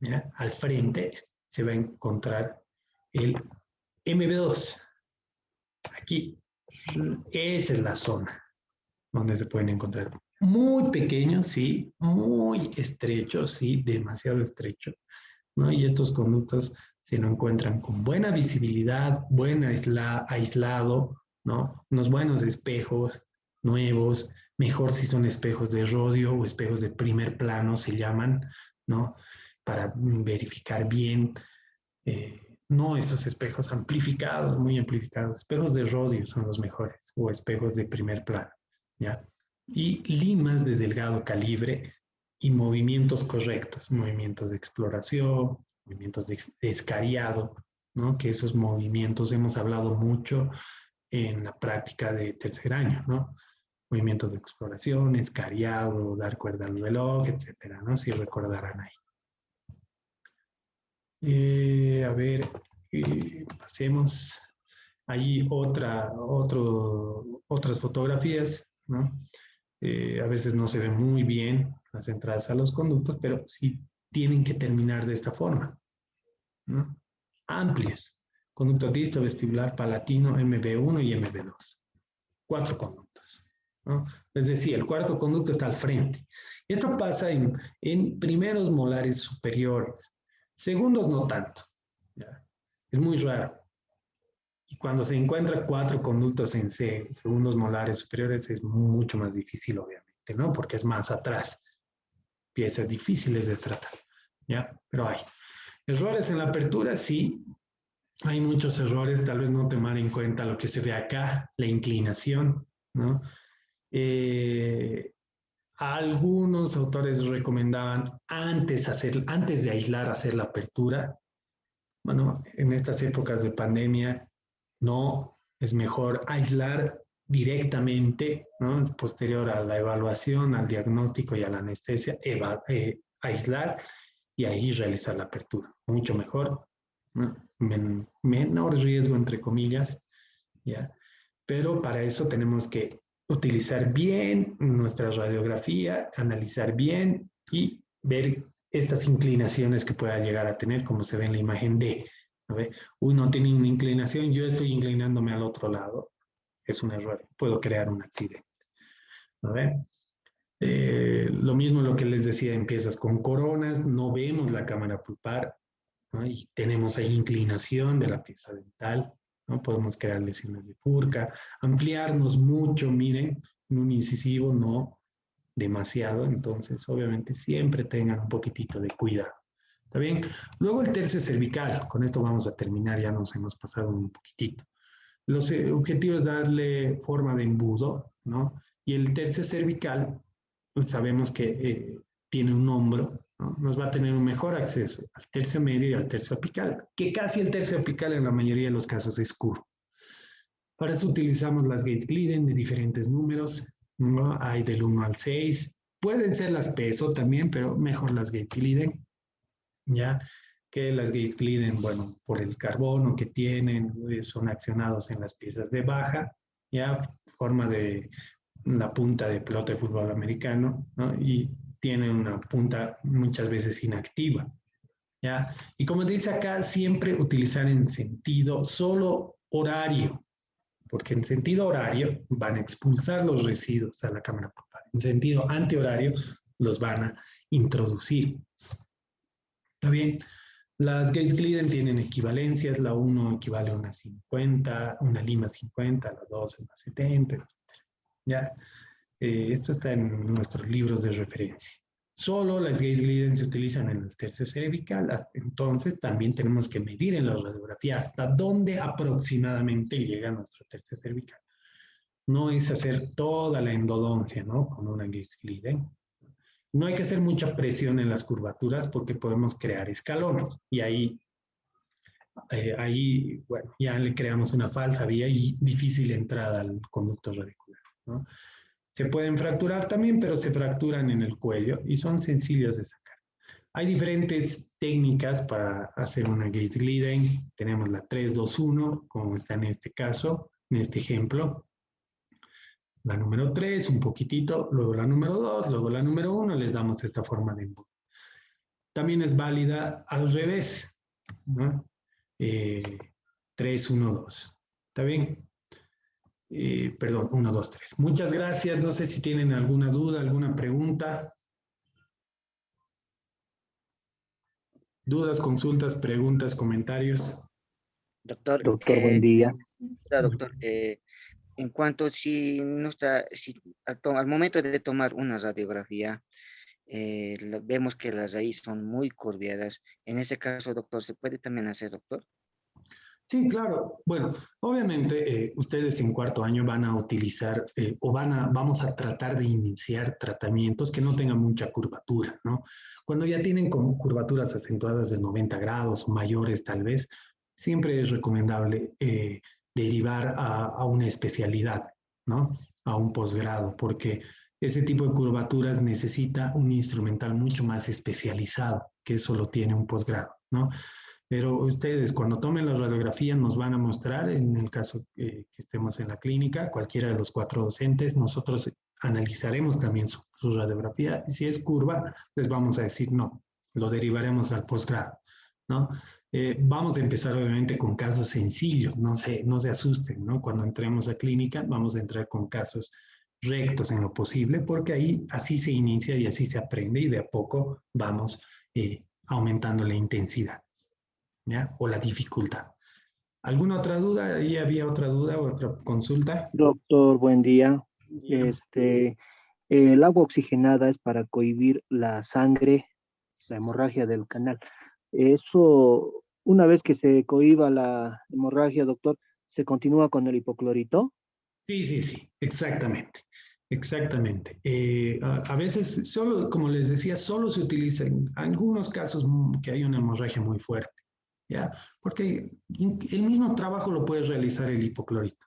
Speaker 1: ¿ya? Al frente se va a encontrar el MB2. Aquí, esa es la zona donde se pueden encontrar. Muy pequeños, sí, muy estrechos, sí, demasiado estrecho, ¿no? Y estos conductos se lo encuentran con buena visibilidad, buen aislado, ¿no? Unos buenos espejos nuevos, mejor si son espejos de rodio o espejos de primer plano se llaman, ¿no? Para verificar bien, no esos espejos amplificados, muy amplificados, espejos de rodio son los mejores o espejos de primer plano, ¿ya? Y limas de delgado calibre y movimientos correctos, movimientos de exploración, movimientos de escariado, ¿no? Que esos movimientos hemos hablado mucho en la práctica de tercer año, ¿no? Movimientos de exploración, escariado, dar cuerda al reloj, etcétera, ¿no? Si recordarán ahí. A ver, pasemos. Allí otras fotografías, ¿no? A veces no se ven muy bien las entradas a los conductos, pero sí tienen que terminar de esta forma, ¿no? Amplios. Conducto disto, vestibular, palatino, MB1 y MB2. 4 conductos, ¿no? Les decía, el cuarto conducto está al frente. Y esto pasa en primeros molares superiores. Segundos no tanto. ¿Ya? Es muy raro. Y cuando se encuentra 4 conductos en segundos molares superiores es mucho más difícil, obviamente, ¿no? Porque es más atrás. Piezas difíciles de tratar, ¿ya? Pero hay. Errores en la apertura, sí. Hay muchos errores, tal vez no tomar en cuenta lo que se ve acá, la inclinación, ¿no? Eh, Algunos autores recomendaban antes de aislar, hacer la apertura. Bueno, en estas épocas de pandemia, no, es mejor aislar directamente, ¿no? Posterior a la evaluación, al diagnóstico y a la anestesia, aislar y ahí realizar la apertura. Mucho mejor, ¿no? Menor riesgo, entre comillas, ¿ya? Pero para eso tenemos que utilizar bien nuestra radiografía, analizar bien y ver estas inclinaciones que pueda llegar a tener, como se ve en la imagen D. A ver, uy, no tiene una inclinación, yo estoy inclinándome al otro lado. Es un error, puedo crear un accidente. A ver, lo mismo lo que les decía, empiezas con coronas, no vemos la cámara pulpar, ¿no? Y tenemos ahí inclinación de la pieza dental, ¿no? Podemos crear lesiones de Furca, ampliarnos mucho, miren, en un incisivo no demasiado, entonces obviamente siempre tengan un poquitito de cuidado. ¿Está bien? Luego el tercio cervical, con esto vamos a terminar, ya nos hemos pasado un poquitito. Los objetivos es darle forma de embudo, ¿no? Y el tercio cervical, pues sabemos que tiene un hombro, ¿no? Nos va a tener un mejor acceso al tercio medio y al tercio apical, que casi el tercio apical en la mayoría de los casos es curvo. Para eso utilizamos las Gates Glidden de diferentes números, ¿no? Hay del 1 al 6, pueden ser las peso también, pero mejor las Gates Glidden, ¿ya? Que las Gates Glidden, bueno, por el carbono que tienen, son accionados en las piezas de baja, ya, forma de la punta de pelota de fútbol americano, ¿no? Y tienen una punta muchas veces inactiva, ¿ya? Y como dice acá, siempre utilizar en sentido solo horario, porque en sentido horario van a expulsar los residuos a la cámara pulpar. En sentido antihorario los van a introducir. ¿Está bien? Las Gates Glidden tienen equivalencias, la 1 equivale a una 50, una lima 50, la 2 a una 70, etc. ¿Ya? Esto está en nuestros libros de referencia. Solo las gaze glidden se utilizan en el tercio cervical, entonces también tenemos que medir en la radiografía hasta dónde aproximadamente llega nuestro tercio cervical. No es hacer toda la endodoncia, ¿no? Con una gaze glidden. No hay que hacer mucha presión en las curvaturas porque podemos crear escalones y ahí, bueno, ya le creamos una falsa vía y difícil entrada al conducto radicular, ¿no? Se pueden fracturar también, pero se fracturan en el cuello y son sencillos de sacar. Hay diferentes técnicas para hacer una gaze glidden. Tenemos la 3-2-1, como está en este caso, en este ejemplo. La número 3, un poquitito, luego la número 2, luego la número 1, les damos esta forma de embudo. También es válida al revés, ¿no? 3, 1, 2. ¿Está bien? Perdón, 1, 2, 3. Muchas gracias. No sé si tienen alguna duda, alguna pregunta. Dudas, consultas, preguntas, comentarios.
Speaker 2: Doctor,
Speaker 3: Doctor, buen día.
Speaker 2: doctor, en cuanto si no está, si al momento de tomar una radiografía, vemos que las raíces son muy curviadas. En ese caso, doctor, ¿se puede también hacer, doctor?
Speaker 1: Sí, claro. Bueno, obviamente ustedes en cuarto año van a utilizar vamos a tratar de iniciar tratamientos que no tengan mucha curvatura, ¿no? Cuando ya tienen como curvaturas acentuadas de 90 grados o mayores tal vez, siempre es recomendable derivar a una especialidad, ¿no? A un posgrado, porque ese tipo de curvaturas necesita un instrumental mucho más especializado, que eso lo tiene un posgrado, ¿no? Pero ustedes cuando tomen la radiografía nos van a mostrar, en el caso que estemos en la clínica, cualquiera de los 4 docentes, nosotros analizaremos también su radiografía y si es curva, les vamos a decir no, lo derivaremos al posgrado, ¿no? Vamos a empezar obviamente con casos sencillos, no se asusten, ¿no? Cuando entremos a clínica vamos a entrar con casos rectos en lo posible, porque ahí así se inicia y así se aprende y de a poco vamos aumentando la intensidad. ¿Ya? O la dificultad. ¿Alguna otra duda? ¿Ahí había otra duda o otra consulta?
Speaker 3: Doctor, buen día.
Speaker 1: Ya.
Speaker 3: El agua oxigenada es para cohibir la sangre, la hemorragia del canal. Eso, una vez que se cohiba la hemorragia, doctor, ¿se continúa con el hipoclorito?
Speaker 1: Sí, exactamente. Exactamente. A veces, solo, como les decía, solo se utiliza en algunos casos que hay una hemorragia muy fuerte, ¿ya? Porque el mismo trabajo lo puede realizar el hipoclorito,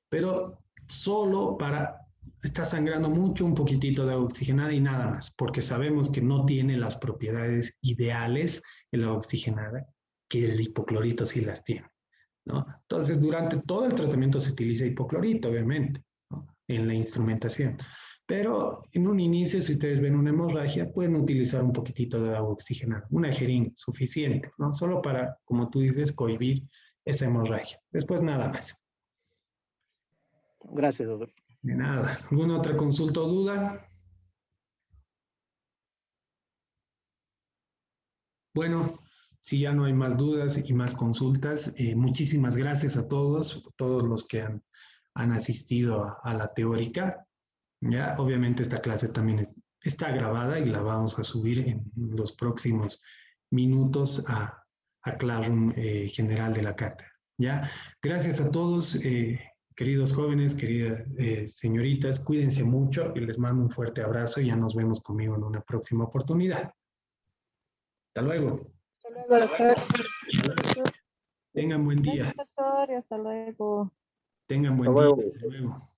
Speaker 1: pero solo para, está sangrando mucho, un poquitito de agua oxigenada y nada más, porque sabemos que no tiene las propiedades ideales el agua oxigenada, que el hipoclorito sí las tiene, ¿no? Entonces, durante todo el tratamiento se utiliza hipoclorito, obviamente, ¿no? En la instrumentación. Pero en un inicio, si ustedes ven una hemorragia, pueden utilizar un poquitito de agua oxigenada, una jeringa suficiente, ¿no? Solo para, como tú dices, cohibir esa hemorragia. Después nada más.
Speaker 3: Gracias, doctor.
Speaker 1: De nada. ¿Alguna otra consulta o duda? Bueno, si ya no hay más dudas y más consultas, muchísimas gracias a todos los que han asistido a la teórica. Ya, obviamente esta clase también está grabada y la vamos a subir en los próximos minutos a Classroom general de la cátedra. Ya, gracias a todos, queridos jóvenes, queridas señoritas, cuídense mucho y les mando un fuerte abrazo y ya nos vemos conmigo en una próxima oportunidad. Hasta luego.
Speaker 4: Hasta luego, doctor.
Speaker 1: Tengan buen día.
Speaker 4: Gracias, doctor, y hasta luego.
Speaker 1: Tengan buen
Speaker 3: Hasta
Speaker 1: día.
Speaker 3: luego.
Speaker 1: Hasta luego.